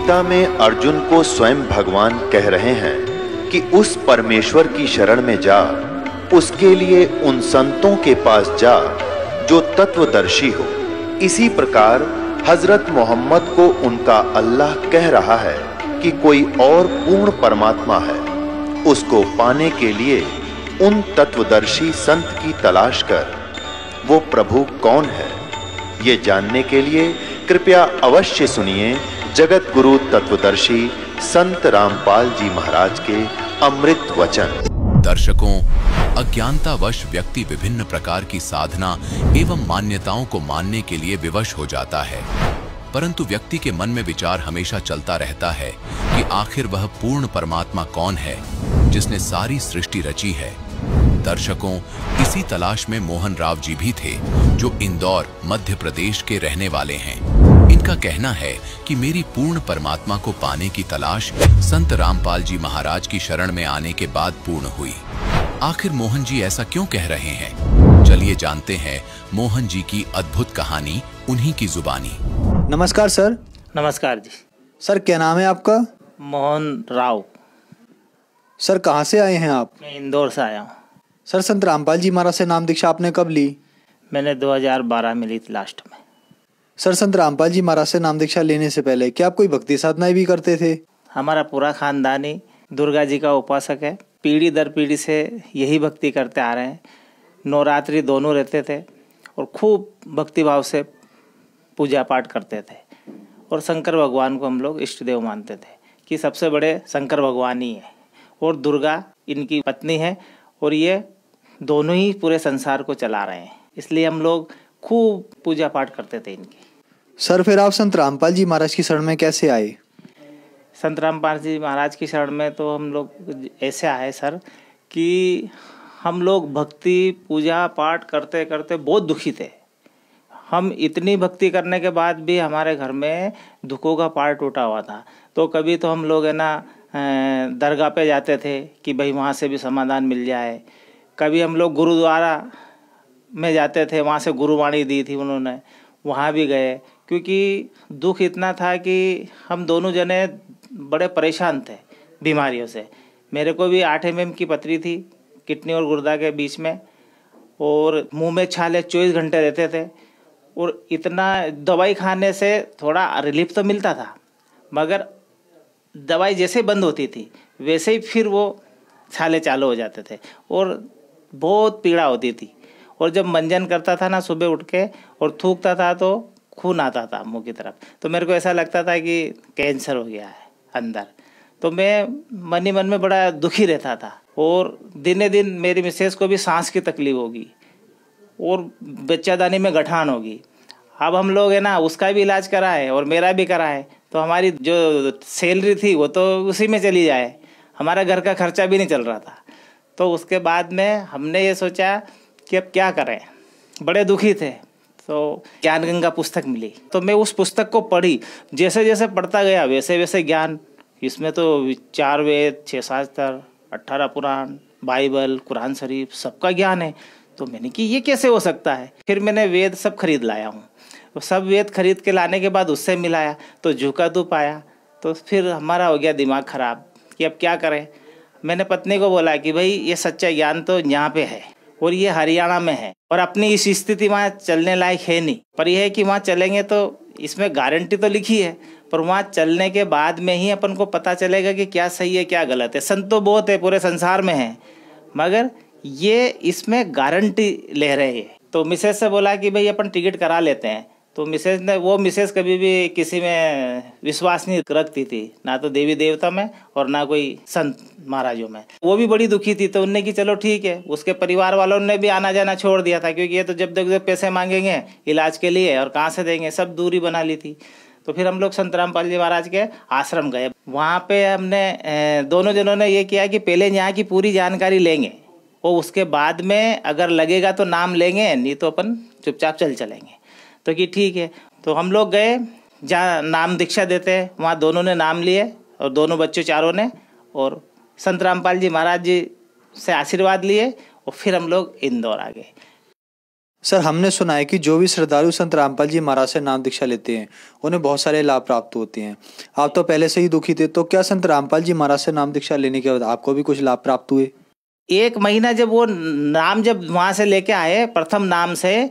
गीता में अर्जुन को स्वयं भगवान कह रहे हैं कि उस परमेश्वर की शरण में जा, उसके लिए उन संतों के पास जा जो तत्वदर्शी हो। इसी प्रकार हजरत मोहम्मद को उनका अल्लाह कह रहा है कि कोई और पूर्ण परमात्मा है, उसको पाने के लिए उन तत्वदर्शी संत की तलाश कर। वो प्रभु कौन है, ये जानने के लिए कृपया अवश्य सुनिए जगत गुरु तत्वदर्शी संत रामपाल जी महाराज के अमृत वचन। दर्शकों, अज्ञानतावश व्यक्ति विभिन्न प्रकार की साधना एवं मान्यताओं को मानने के लिए विवश हो जाता है, परंतु व्यक्ति के मन में विचार हमेशा चलता रहता है कि आखिर वह पूर्ण परमात्मा कौन है जिसने सारी सृष्टि रची है। दर्शकों, इसी तलाश में मोहन राव जी भी थे, जो इंदौर मध्य प्रदेश के रहने वाले हैं। इनका कहना है कि मेरी पूर्ण परमात्मा को पाने की तलाश संत रामपाल जी महाराज की शरण में आने के बाद पूर्ण हुई। आखिर मोहन जी ऐसा क्यों कह रहे हैं? चलिए जानते हैं मोहन जी की अद्भुत कहानी उन्हीं की जुबानी। नमस्कार सर। नमस्कार जी। सर क्या नाम है आपका? मोहन राव। सर कहाँ से आए हैं आप? मैं इंदौर से आया हूँ। सर संत रामपाल जी महाराज से नाम दीक्षा आपने कब ली? मैंने 2012 में ली थी लास्ट में। सर संत रामपाल जी महाराज से नाम दीक्षा लेने से पहले क्या आप कोई भक्ति साधनाएं भी करते थे? हमारा पूरा खानदान ही दुर्गा जी का उपासक है। पीढ़ी दर पीढ़ी से यही भक्ति करते आ रहे हैं। नवरात्रि दोनों रहते थे और खूब भक्तिभाव से पूजा पाठ करते थे। और शंकर भगवान को हम लोग इष्ट देव मानते थे कि सबसे बड़े शंकर भगवान ही है और दुर्गा इनकी पत्नी है और ये दोनों ही पूरे संसार को चला रहे हैं। इसलिए हम लोग खूब पूजा पाठ करते थे इनकी। सर फिर आप संत रामपाल जी महाराज की शरण में कैसे आए? संत रामपाल जी महाराज की शरण में तो हम लोग ऐसे आए सर कि हम लोग भक्ति पूजा पाठ करते करते बहुत दुखी थे। हम इतनी भक्ति करने के बाद भी हमारे घर में दुखों का पार टूटा हुआ था। तो कभी तो हम लोग है ना दरगाह पे जाते थे कि भाई वहाँ से भी समाधान मिल जाए। कभी हम लोग गुरुद्वारा में जाते थे, वहाँ से गुरुवाणी दी थी उन्होंने, वहाँ भी गए। क्योंकि दुख इतना था कि हम दोनों जने बड़े परेशान थे बीमारियों से। मेरे को भी 8 mm की पथरी थी किडनी और गुर्दा के बीच में, और मुंह में छाले 24 घंटे रहते थे। और इतना दवाई खाने से थोड़ा रिलीफ तो मिलता था, मगर दवाई जैसे बंद होती थी वैसे ही फिर वो छाले चालू हो जाते थे और बहुत पीड़ा होती थी। और जब मंजन करता था ना सुबह उठ के और थूकता था तो खून आता था मुंह की तरफ, तो मेरे को ऐसा लगता था कि कैंसर हो गया है अंदर। तो मैं मन ही मन में बड़ा दुखी रहता था। और दिने दिन मेरी मिसेस को भी सांस की तकलीफ होगी और बच्चादानी में गठान होगी। अब हम लोग है ना उसका भी इलाज कराए और मेरा भी कराए, तो हमारी जो सैलरी थी वो तो उसी में चली जाए, हमारा घर का खर्चा भी नहीं चल रहा था। तो उसके बाद में हमने ये सोचा कि अब क्या करें, बड़े दुखी थे। तो ज्ञान गंगा पुस्तक मिली, तो मैं उस पुस्तक को पढ़ी। जैसे जैसे पढ़ता गया वैसे वैसे ज्ञान, इसमें तो 4 वेद, 6 शास्त्र, 18 पुराण, बाइबल, कुरान शरीफ, सबका ज्ञान है। तो मैंने कि ये कैसे हो सकता है। फिर मैंने वेद सब खरीद लाया हूँ। तो सब वेद खरीद के लाने के बाद उससे मिलाया तो झुका तू पाया। तो फिर हमारा हो गया दिमाग खराब कि अब क्या करें। मैंने पत्नी को बोला कि भाई ये सच्चा ज्ञान तो यहाँ पे है और ये हरियाणा में है और अपनी इस स्थिति वहाँ चलने लायक है नहीं, पर यह है कि वहाँ चलेंगे तो इसमें गारंटी तो लिखी है, पर वहाँ चलने के बाद में ही अपन को पता चलेगा कि क्या सही है क्या गलत है। संत तो बहुत है, पूरे संसार में है, मगर ये इसमें गारंटी ले रहे हैं। तो मिसेज से बोला कि भाई अपन टिकट करा लेते हैं। तो मिसेज कभी भी किसी में विश्वास नहीं रखती थी, ना तो देवी देवता में और ना कोई संत महाराजों में। वो भी बड़ी दुखी थी, तो उनने कि चलो ठीक है। उसके परिवार वालों ने भी आना जाना छोड़ दिया था, क्योंकि ये तो जब तक पैसे मांगेंगे इलाज के लिए और कहाँ से देंगे, सब दूरी बना ली थी। तो फिर हम लोग संत रामपाल जी महाराज के आश्रम गए। वहाँ पे हमने दोनों जनों ने ये किया कि पहले यहाँ की पूरी जानकारी लेंगे और उसके बाद में अगर लगेगा तो नाम लेंगे, नहीं तो अपन चुपचाप चलेंगे। तो कि ठीक है। तो हम लोग गए जहाँ नाम दीक्षा देते हैं, वहाँ दोनों ने नाम लिए और दोनों बच्चों चारों ने, और संत रामपाल जी महाराज जी से आशीर्वाद लिए और फिर हम लोग इंदौर आ गए। सर, हमने सुना है कि जो भी श्रद्धालु संत रामपाल जी महाराज से नाम दीक्षा लेते हैं उन्हें बहुत सारे लाभ प्राप्त होते हैं। आप तो पहले से ही दुखी थे, तो क्या संत रामपाल जी महाराज से नाम दीक्षा लेने के बाद आपको भी कुछ लाभ प्राप्त हुए? 1 महीना जब वो नाम जब वहाँ से लेके आए, प्रथम नाम से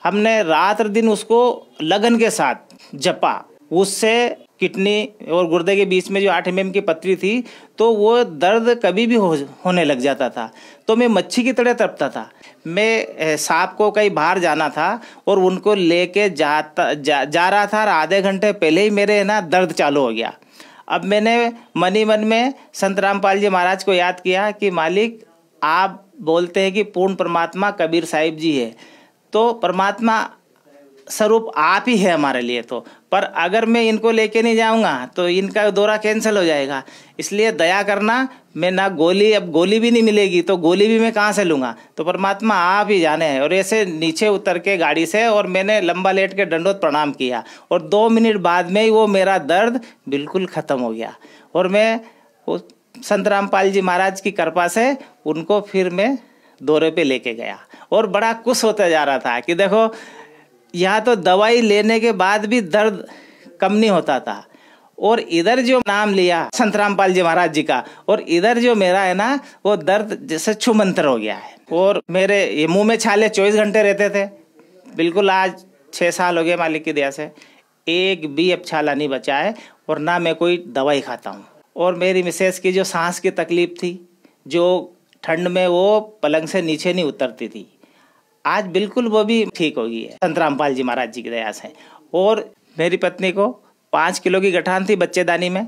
हमने रात दिन उसको लगन के साथ जपा। उससे किडनी और गुर्दे के बीच में जो 8 mm की पथरी थी, तो वो दर्द कभी भी होने लग जाता था। तो मैं मच्छी की तरह तड़पता था। मैं सांप को कहीं बाहर जाना था और उनको लेके जा रहा था, और आधे घंटे पहले ही मेरे ना दर्द चालू हो गया। अब मैंने मन ही मन में संत रामपाल जी महाराज को याद किया कि मालिक, आप बोलते हैं कि पूर्ण परमात्मा कबीर साहिब जी है, तो परमात्मा स्वरूप आप ही है हमारे लिए। तो पर अगर मैं इनको लेके नहीं जाऊंगा तो इनका दौरा कैंसिल हो जाएगा, इसलिए दया करना। मैं ना गोली, अब गोली भी नहीं मिलेगी तो गोली भी मैं कहाँ से लूँगा, तो परमात्मा आप ही जाने हैं। और ऐसे नीचे उतर के गाड़ी से और मैंने लंबा लेट के दंडवत प्रणाम किया, और 2 मिनट बाद में ही वो मेरा दर्द बिल्कुल ख़त्म हो गया। और मैं वो संत रामपाल जी महाराज की कृपा से उनको फिर मैं दौरे पे लेके गया, और बड़ा खुश होता जा रहा था कि देखो, यहाँ तो दवाई लेने के बाद भी दर्द कम नहीं होता था, और इधर जो नाम लिया संत रामपाल जी महाराज जी का, और इधर जो मेरा है ना, वो दर्द जैसे छूमंतर हो गया है। और मेरे ये मुंह में छाले 24 घंटे रहते थे, बिल्कुल आज 6 साल हो गए मालिक की दया से, एक भी अब छाला नहीं बचा है, और ना मैं कोई दवाई खाता हूँ। और मेरी मिसेस की जो सांस की तकलीफ थी, जो ठंड में वो पलंग से नीचे नहीं उतरती थी, आज बिल्कुल वो भी ठीक हो गई है संत रामपाल जी महाराज जी की दया से। और मेरी पत्नी को 5 किलो की गठान थी बच्चेदानी में,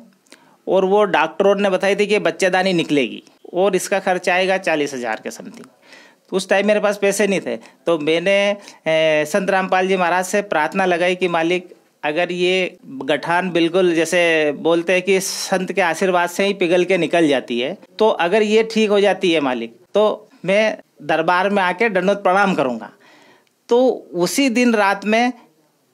और वो डॉक्टरों ने बताई थी कि बच्चेदानी निकलेगी और इसका खर्चा आएगा 40,000 के समथिंग। तो उस टाइम मेरे पास पैसे नहीं थे, तो मैंने संत रामपाल जी महाराज से प्रार्थना लगाई कि मालिक, अगर ये गठान बिल्कुल जैसे बोलते हैं कि संत के आशीर्वाद से ही पिघल के निकल जाती है, तो अगर ये ठीक हो जाती है मालिक, तो मैं दरबार में आके दंडवत प्रणाम करूँगा। तो उसी दिन रात में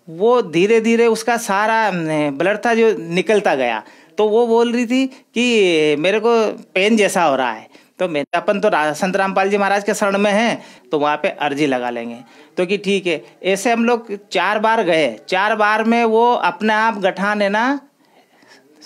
वो धीरे धीरे उसका सारा ब्लड था जो निकलता गया। तो वो बोल रही थी कि मेरे को पेन जैसा हो रहा है, तो मैंने अपन तो संत रामपाल जी महाराज के शरण में हैं, तो वहाँ पे अर्जी लगा लेंगे। तो कि ठीक है। ऐसे हम लोग 4 बार गए, 4 बार में वो अपने आप गठान है ना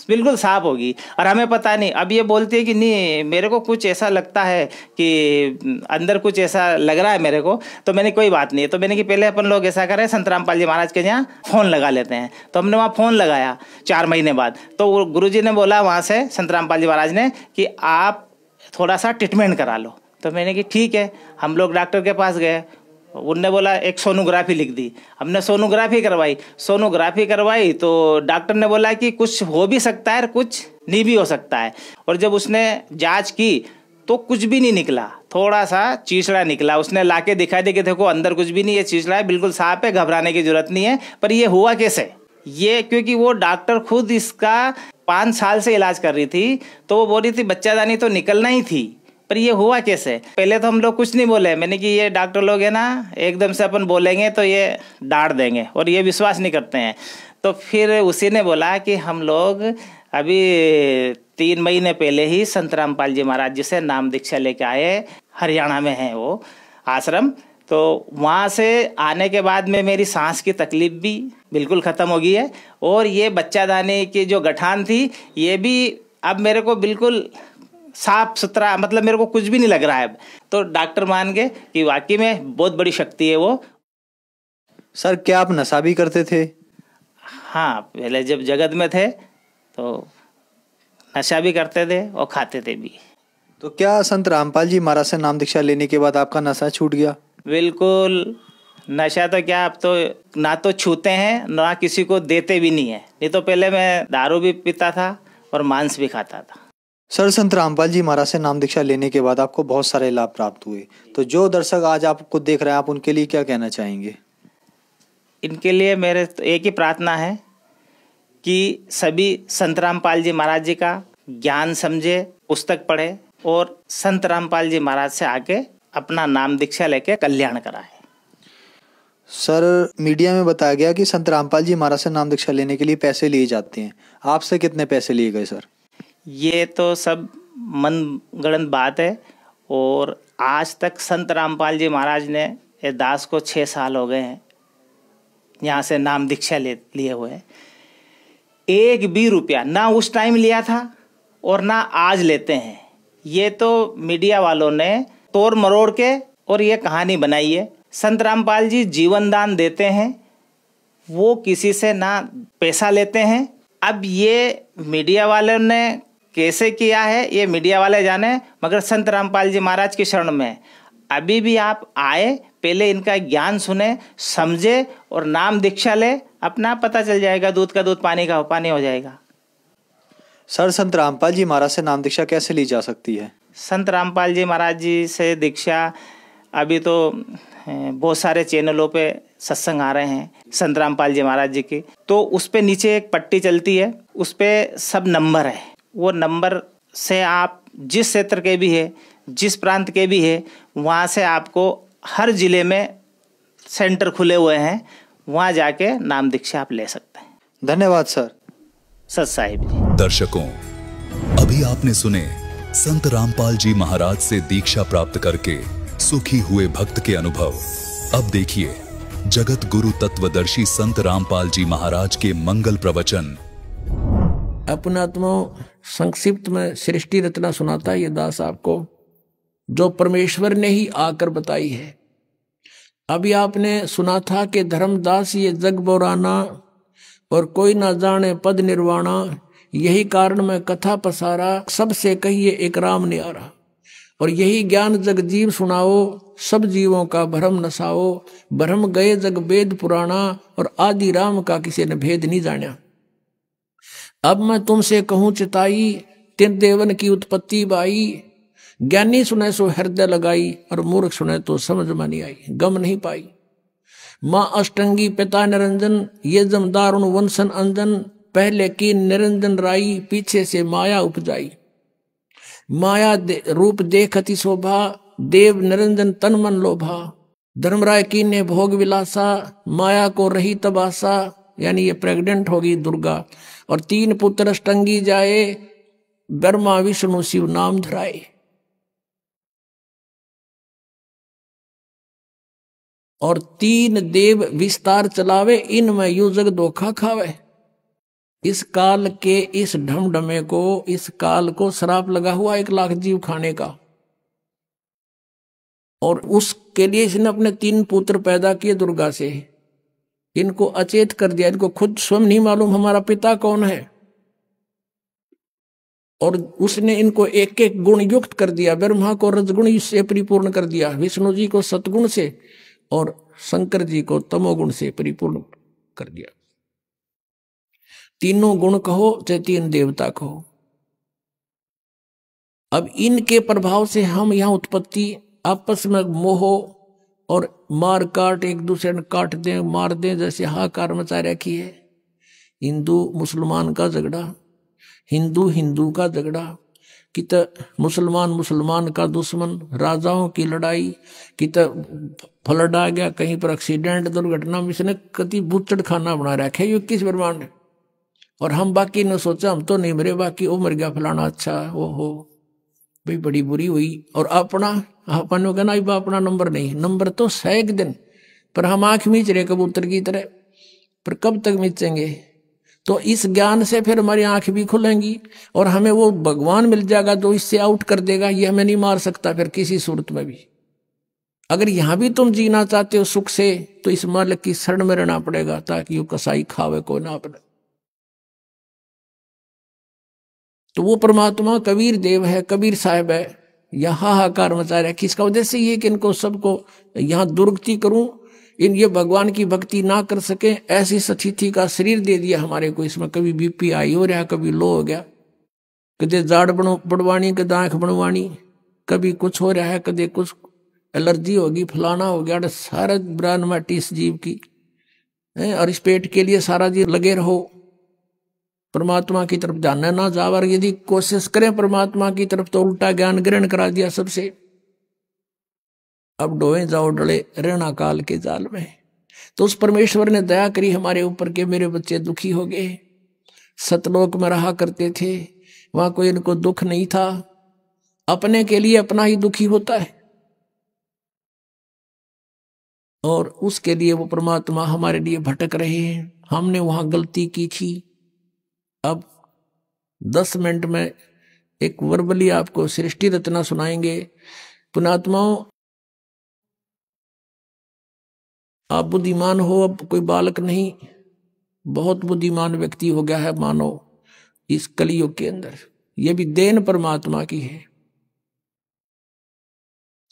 बिल्कुल साफ होगी, और हमें पता नहीं। अब ये बोलती है कि नहीं, मेरे को कुछ ऐसा लगता है कि अंदर कुछ ऐसा लग रहा है मेरे को। तो मैंने कोई बात नहीं है, तो मैंने कि पहले अपन लोग ऐसा करें, संत रामपाल जी महाराज के यहाँ फ़ोन लगा लेते हैं। तो हमने वहाँ फ़ोन लगाया 4 महीने बाद। तो गुरुजी ने बोला वहाँ से संत रामपाल जी महाराज ने कि आप थोड़ा सा ट्रीटमेंट करा लो। तो मैंने कि ठीक है। हम लोग डॉक्टर के पास गए, उनने बोला एक सोनोग्राफी लिख दी। हमने सोनोग्राफी करवाई तो डॉक्टर ने बोला कि कुछ हो भी सकता है, कुछ नहीं भी हो सकता है। और जब उसने जांच की तो कुछ भी नहीं निकला, थोड़ा सा चीचड़ा निकला। उसने लाके दिखा दी कि देखो अंदर कुछ भी नहीं है, चीचड़ा है, बिल्कुल साफ है, घबराने की जरूरत नहीं है। पर ये हुआ कैसे, ये क्योंकि वो डॉक्टर खुद इसका 5 साल से इलाज कर रही थी, तो वो बोल रही थी बच्चादानी तो निकलना ही थी, पर ये हुआ कैसे। पहले तो हम लोग कुछ नहीं बोले। मैंने कि ये डॉक्टर लोग है ना, एकदम से अपन बोलेंगे तो ये डांट देंगे और ये विश्वास नहीं करते हैं। तो फिर उसी ने बोला कि हम लोग अभी 3 महीने पहले ही संत रामपाल जी महाराज जी से नाम दीक्षा लेके आए, हरियाणा में है वो आश्रम। तो वहाँ से आने के बाद में मेरी सांस की तकलीफ भी बिल्कुल ख़त्म हो गई है, और ये बच्चादानी की जो गठान थी ये भी अब मेरे को बिल्कुल साफ सुथरा, मतलब मेरे को कुछ भी नहीं लग रहा है अब। तो डॉक्टर मान गए कि वाकई में बहुत बड़ी शक्ति है वो। सर, क्या आप नशा भी करते थे? हाँ, पहले जब जगत में थे तो नशा भी करते थे और खाते थे भी। तो क्या संत रामपाल जी महाराज से नाम दीक्षा लेने के बाद आपका नशा छूट गया? बिल्कुल। नशा तो क्या, अब तो ना तो छूते हैं ना किसी को देते भी नहीं है। नहीं तो पहले मैं दारू भी पीता था और मांस भी खाता था। सर, संत रामपाल जी महाराज से नाम दीक्षा लेने के बाद आपको बहुत सारे लाभ प्राप्त हुए, तो जो दर्शक आज आपको देख रहे हैं, आप उनके लिए क्या कहना चाहेंगे? इनके लिए मेरे तो एक ही प्रार्थना है कि सभी संत रामपाल जी महाराज जी का ज्ञान समझे, पुस्तक पढ़े और संत रामपाल जी महाराज से आके अपना नाम दीक्षा लेके कल्याण कराए। सर, मीडिया में बताया गया कि संत रामपाल जी महाराज से नाम दीक्षा लेने के लिए पैसे लिए जाते हैं, आपसे कितने पैसे लिए गए सर? ये तो सब मनगढ़ंत बात है, और आज तक संत रामपाल जी महाराज ने ये दास को 6 साल हो गए हैं यहाँ से नाम दीक्षा लिए हुए। 1 भी रुपया ना उस टाइम लिया था और ना आज लेते हैं। ये तो मीडिया वालों ने तोड़ मरोड़ के और ये कहानी बनाई है। संत रामपाल जी जीवन दान देते हैं, वो किसी से ना पैसा लेते हैं। अब ये मीडिया वालों ने कैसे किया है ये मीडिया वाले जाने, मगर संत रामपाल जी महाराज की शरण में अभी भी आप आए, पहले इनका ज्ञान सुने, समझे और नाम दीक्षा ले, अपना पता चल जाएगा, दूध का दूध पानी का पानी हो जाएगा। सर, संत रामपाल जी महाराज से नाम दीक्षा कैसे ली जा सकती है? संत रामपाल जी महाराज जी से दीक्षा अभी तो बहुत सारे चैनलों पे सत्संग आ रहे हैं संत रामपाल जी महाराज जी की, तो उस पे नीचे एक पट्टी चलती है, उस पे सब नंबर है। वो नंबर से आप जिस क्षेत्र के भी है, जिस प्रांत के भी है, वहाँ से आपको हर जिले में सेंटर खुले हुए हैं, वहाँ जाके नाम दीक्षा आप ले सकते हैं। धन्यवाद सर। सत साहिब जी। दर्शकों, अभी आपने सुने संत रामपाल जी महाराज से दीक्षा प्राप्त करके सुखी हुए भक्त के अनुभव। अब देखिए जगत गुरु तत्वदर्शी संत रामपाल जी महाराज के मंगल प्रवचन। अपनात्मा संक्षिप्त में सृष्टि रचना सुनाता है ये दास आपको, जो परमेश्वर ने ही आकर बताई है। अभी आपने सुना था कि धर्मदास ये जग बोराना और कोई ना जाने पद निर्वाणा, यही कारण मैं कथा पसारा, सबसे कहिए एक राम न्यारा। और यही ज्ञान जग जीव सुनाओ, सब जीवों का भ्रम नसाओ, भ्रम गए जग वेद पुराना, और आदि राम का किसी ने भेद नहीं जाना। अब मैं तुमसे कहूँ चिताई, तिन देवन की उत्पत्ति बाई, ज्ञानी सुने सो हृदय लगाई, और मूर्ख सुने तो समझ में नहीं आई, गम नहीं पाई। माँ अष्टंगी पिता निरंजन, ये जमदारुण वंशन अंजन, पहले की निरंजन राई, पीछे से माया उपजाई। माया रूप देखती शोभा, देव निरंजन तन मन लोभा। धर्मराय की ने भोग विलासा, माया को रही तबासा, यानी ये प्रेग्नेंट होगी दुर्गा। और 3 पुत्र अष्टंगी जाए, ब्रह्मा विष्णु शिव नाम धराए। और 3 देव विस्तार चलावे, इनमें यू जग धोखा खावे। इस काल के इस ढमढमे को, इस काल को श्राप लगा हुआ 1 लाख जीव खाने का। और उसके लिए इसने अपने 3 पुत्र पैदा किए दुर्गा से। इनको अचेत कर दिया, इनको खुद स्वयं नहीं मालूम हमारा पिता कौन है। और उसने इनको एक एक गुण युक्त कर दिया। ब्रह्मा को रजगुण से परिपूर्ण कर दिया, विष्णु जी को सतगुण से, और शंकर जी को तमोगुण से परिपूर्ण कर दिया। तीनों गुण कहो चाहे 3 देवता कहो। अब इनके प्रभाव से हम यहाँ उत्पत्ति, आपस में मोह और मार काट, एक दूसरे ने काट दें मार दें, जैसे हाहाकार मचा रखी है। हिंदू मुसलमान का झगड़ा, हिंदू हिंदू का झगड़ा, कित मुसलमान मुसलमान का दुश्मन, राजाओं की लड़ाई, कित फ्लड आ गया, कहीं पर एक्सीडेंट दुर्घटना में इसने कति बुच्चड़ खाना बना रखा है 21 ब्रह्मांड। और हम बाकी ने सोचा हम तो नहीं मरे, बाकी वो मर गया फलाना, अच्छा वो हो भाई बड़ी बुरी हुई। और अपना अपन कहना अपना नंबर नहीं, नंबर तो 100 दिन, पर हम आंख मीच रहे कबूतर की तरह, पर कब तक मीचेंगे। तो इस ज्ञान से फिर हमारी आंख भी खुलेंगी और हमें वो भगवान मिल जाएगा जो इससे आउट कर देगा। ये हमें नहीं मार सकता फिर किसी सूरत में भी। अगर यहां भी तुम जीना चाहते हो सुख से, तो इस मालिक की शरण में रहना पड़ेगा, ताकि वो कसाई खावे को ना अपने। तो वो परमात्मा कबीर देव है, कबीर साहब है, यह हाहाकार मचा रहा है। किसका उद्देश्य ये कि इनको सबको यहाँ दुर्गति करूं, इन ये भगवान की भक्ति ना कर सके, ऐसी स्थिति का शरीर दे दिया हमारे को। इसमें कभी बीपी हाई हो रहा, कभी लो हो गया, कदे जाड़ बढ़वानी, कदे आंख बनवानी, कभी कुछ हो रहा है, कदे कुछ एलर्जी होगी, फलाना हो गया। सारा ब्रान माटी इस जीव की है, और इस पेट के लिए सारा दिन लगे रहो। परमात्मा की तरफ जानना ना जाओ, और यदि कोशिश करें परमात्मा की तरफ तो उल्टा ज्ञान ग्रहण करा दिया सबसे। अब डोए जाओ डले रहना काल के जाल में। तो उस परमेश्वर ने दया करी हमारे ऊपर के मेरे बच्चे दुखी हो गए। सतलोक में रहा करते थे, वहां कोई इनको दुख नहीं था। अपने के लिए अपना ही दुखी होता है। और उसके लिए वो परमात्मा हमारे लिए भटक रहे हैं। हमने वहां गलती की थी। अब 10 मिनट में एक वर्बली आपको सृष्टि रचना सुनाएंगे। पुण्यात्माओं, आप बुद्धिमान हो, अब कोई बालक नहीं, बहुत बुद्धिमान व्यक्ति हो गया है मानव इस कलयुग के अंदर। ये भी देन परमात्मा की है।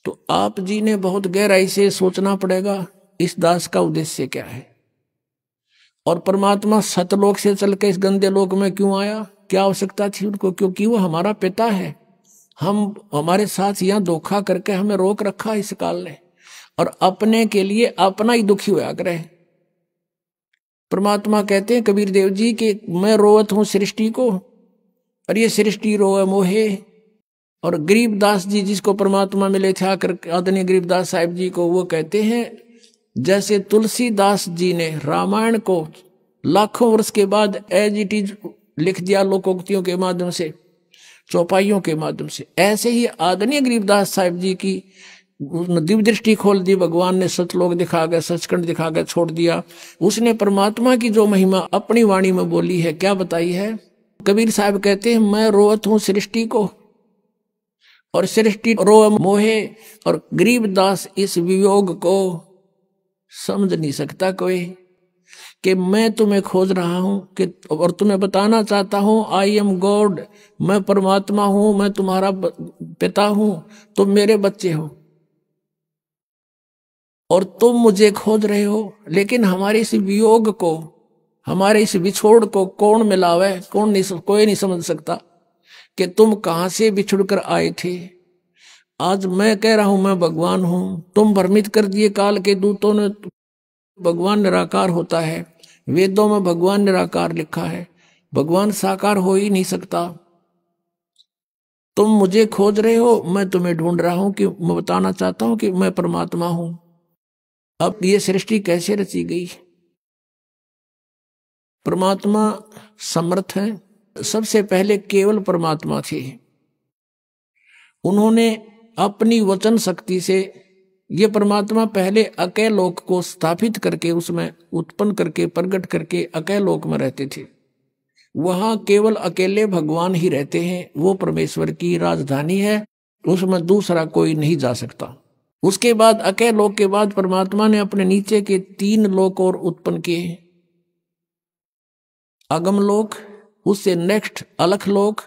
तो आप जी ने बहुत गहराई से सोचना पड़ेगा इस दास का उद्देश्य क्या है, और परमात्मा सतलोक से चल के इस गंदे लोक में क्यों आया, क्या आवश्यकता थी उनको, क्योंकि वो हमारा पिता है। हमारे साथ यहाँ धोखा करके हमें रोक रखा इस काल ने, और अपने के लिए अपना ही दुखी होया करे। परमात्मा कहते हैं कबीर देव जी कि मैं रोवत हूं सृष्टि को, और ये सृष्टि रोए मोहे। और गरीबदास जी जिसको परमात्मा मिले थे आकर, आदरणीय गरीबदास साहिब जी को, वो कहते हैं जैसे तुलसीदास जी ने रामायण को लाखों वर्ष के बाद एज इट इज लिख दिया लोकोक्तियों के माध्यम से, चौपाइयों के माध्यम से, ऐसे ही आदरणीय गरीबदास साहिब जी की दिव्य दृष्टि खोल दी भगवान ने। सतलोक दिखा गए, सचखंड दिखा गए, छोड़ दिया। उसने परमात्मा की जो महिमा अपनी वाणी में बोली है, क्या बताई है। कबीर साहब कहते हैं मैं रोवत हूं सृष्टि को, और सृष्टि रोए मोहे। और गरीबदास इस वियोग को समझ नहीं सकता कोई, कि मैं तुम्हें खोज रहा हूं कि, और तुम्हें बताना चाहता हूं आई एम गॉड, मैं परमात्मा हूं, मैं तुम्हारा पिता हूं, तुम मेरे बच्चे हो और तुम मुझे खोज रहे हो। लेकिन हमारे इस वियोग को, हमारे इस विछोड़ को कौन मिलावे, कोई नहीं समझ सकता कि तुम कहां से बिछुड़ कर आए थे। आज मैं कह रहा हूं मैं भगवान हूं, तुम भ्रमित कर दिए काल के दूतों ने। भगवान निराकार होता है, वेदों में भगवान निराकार लिखा है, भगवान साकार हो ही नहीं सकता। तुम मुझे खोज रहे हो, मैं तुम्हें ढूंढ रहा हूं, कि मैं बताना चाहता हूं कि मैं परमात्मा हूं। अब ये सृष्टि कैसे रची गई। परमात्मा समर्थ है। सबसे पहले केवल परमात्मा थे, उन्होंने अपनी वचन शक्ति से ये परमात्मा पहले अकेले लोक को स्थापित करके, उसमें उत्पन्न करके, प्रकट करके अकेले लोक में रहते थे। वहां केवल अकेले भगवान ही रहते हैं, वो परमेश्वर की राजधानी है, उसमें दूसरा कोई नहीं जा सकता। उसके बाद अकेले लोक के बाद परमात्मा ने अपने नीचे के 3 लोक और उत्पन्न किए। अगम लोक, उससे नेक्स्ट अलख लोक,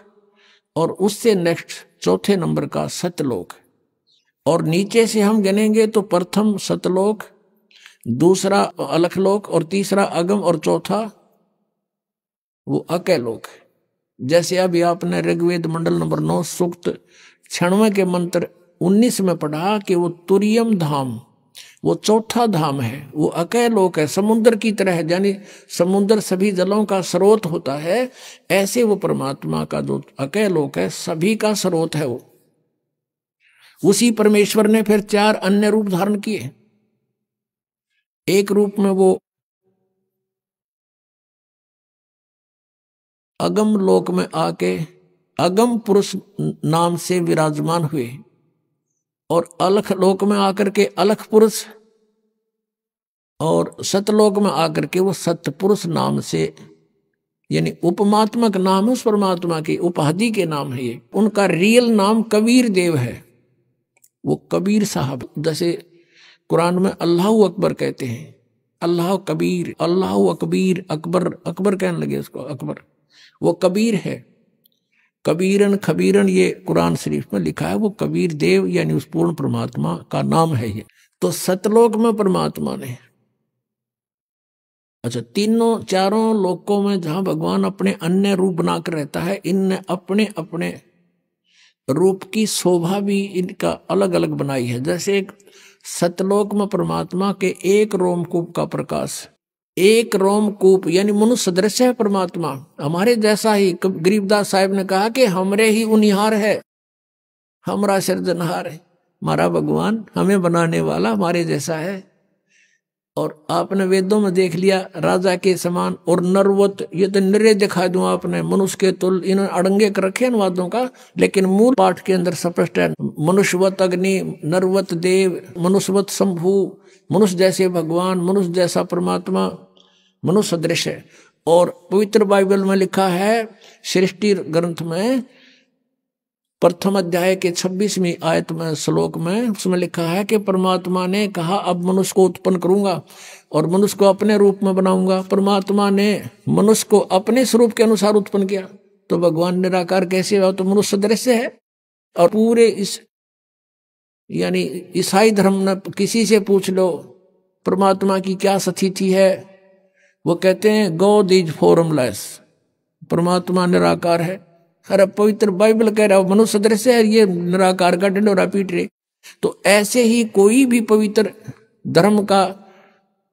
और उससे नेक्स्ट चौथे नंबर का सत्यलोक। और नीचे से हम गिनेंगे तो प्रथम सतलोक, दूसरा अलखलोक, और तीसरा अगम, और चौथा वो अकेलोक। जैसे अभी आपने ऋग्वेद मंडल नंबर 9 सूक्त 96 के मंत्र 19 में पढ़ा कि वो तुरियम धाम, वो चौथा धाम है, वो अकेलोक है, समुद्र की तरह है। यानी समुद्र सभी जलों का स्रोत होता है, ऐसे वो परमात्मा का जो अकेलोक है सभी का स्रोत है। वो उसी परमेश्वर ने फिर 4 अन्य रूप धारण किए। एक रूप में वो अगम लोक में आके अगम पुरुष नाम से विराजमान हुए, और अलख लोक में आकर के अलख पुरुष, और सतलोक में आकर के वो सतपुरुष नाम से, यानी उपमात्मक नाम है उस परमात्मा की, उपाधि के नाम है ये। उनका रियल नाम कबीर देव है, वो कबीर साहब। जैसे कुरान में अल्लाह अकबर कहते हैं, अल्लाह कबीर, अल्लाह अकबीर, अकबर, अकबर कहने लगे उसको अकबर, वो कबीर है। कबीरन खबीरन ये कुरान शरीफ में लिखा है, वो कबीर देव यानी उस पूर्ण परमात्मा का नाम है ये। तो सतलोक में परमात्मा ने, अच्छा, 4 लोकों में जहां भगवान अपने अन्य रूप बनाकर रहता है, इनने अपने अपने रूप की शोभा भी इनका अलग अलग बनाई है। जैसे एक सतलोक में परमात्मा के एक रोमकूप का प्रकाश, एक रोमकूप यानी मनुष्य सदृश है परमात्मा, हमारे जैसा ही। गरीबदास साहिब ने कहा कि हमरे ही उनिहार है, हमारा सृजनहार है, हमारा भगवान हमें बनाने वाला हमारे जैसा है। और आपने वेदों में देख लिया राजा के समान और नरवत, ये तो निरे दिखा दूं आपने, मनुष्य के तुल, इन्होंने अड़ंगे कर रखे इन वादों का, लेकिन मूल पाठ के अंदर स्पष्ट है, मनुष्यवत अग्नि, नरवत देव, मनुष्यवत शंभु, मनुष्य जैसे भगवान, मनुष्य जैसा परमात्मा, मनुष्य सदृश है। और पवित्र बाइबल में लिखा है, सृष्टि ग्रंथ में प्रथम अध्याय के 26वीं आयत में, श्लोक में, उसमें लिखा है कि परमात्मा ने कहा अब मनुष्य को उत्पन्न करूंगा और मनुष्य को अपने रूप में बनाऊंगा। परमात्मा ने मनुष्य को अपने स्वरूप के अनुसार उत्पन्न किया। तो भगवान निराकार कैसे हुआ? तो मनुष्य सदृश है। और पूरे इस यानी ईसाई धर्म में किसी से पूछ लो परमात्मा की क्या स्थिति है, वो कहते हैं गॉड इज फॉर्मलेस, परमात्मा निराकार है। अरे पवित्र बाइबल कह रहा है मनुष्य सदृश है, ये निराकार का ढिंढोरा पीट रहे। तो ऐसे ही कोई भी पवित्र धर्म का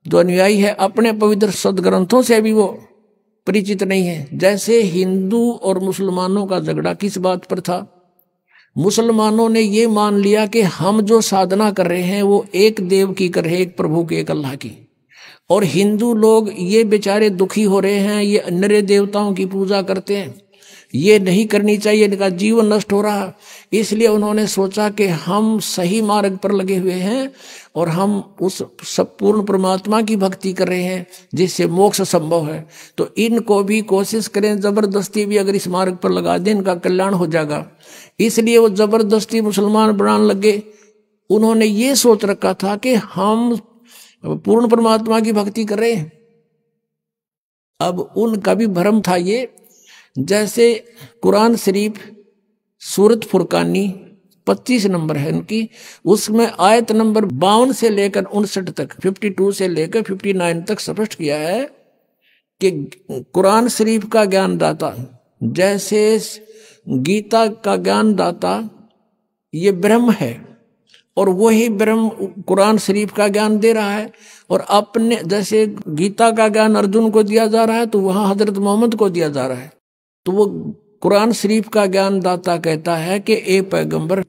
जो अनुयायी है अपने पवित्र सदग्रंथों से भी वो परिचित नहीं है। जैसे हिंदू और मुसलमानों का झगड़ा किस बात पर था? मुसलमानों ने ये मान लिया कि हम जो साधना कर रहे हैं वो एक देव की कर रहे हैं, एक प्रभु की, एक अल्लाह की। और हिंदू लोग ये बेचारे दुखी हो रहे हैं, ये अन्य देवताओं की पूजा करते हैं, ये नहीं करनी चाहिए, इनका जीवन नष्ट हो रहा। इसलिए उन्होंने सोचा कि हम सही मार्ग पर लगे हुए हैं और हम उस सब पूर्ण परमात्मा की भक्ति कर रहे हैं जिससे मोक्ष संभव है। तो इनको भी कोशिश करें, जबरदस्ती भी अगर इस मार्ग पर लगा दें इनका कल्याण हो जाएगा। इसलिए वो जबरदस्ती मुसलमान बनाने लगे। उन्होंने ये सोच रखा था कि हम पूर्ण परमात्मा की भक्ति कर रहे हैं। अब उनका भी भ्रम था ये। जैसे कुरान शरीफ सूरत फुरकानी 25 नंबर है उनकी, उसमें आयत नंबर 52 से लेकर 59 तक, 52 से लेकर 59 तक स्पष्ट किया है कि कुरान शरीफ का ज्ञानदाता, जैसे गीता का ज्ञानदाता ये ब्रह्म है और वही ब्रह्म कुरान शरीफ का ज्ञान दे रहा है। और अपने जैसे गीता का ज्ञान अर्जुन को दिया जा रहा है तो वहां हजरत मोहम्मद को दिया जा रहा है। तो वो कुरान शरीफ का ज्ञानदाता कहता है कि ए पैगंबर,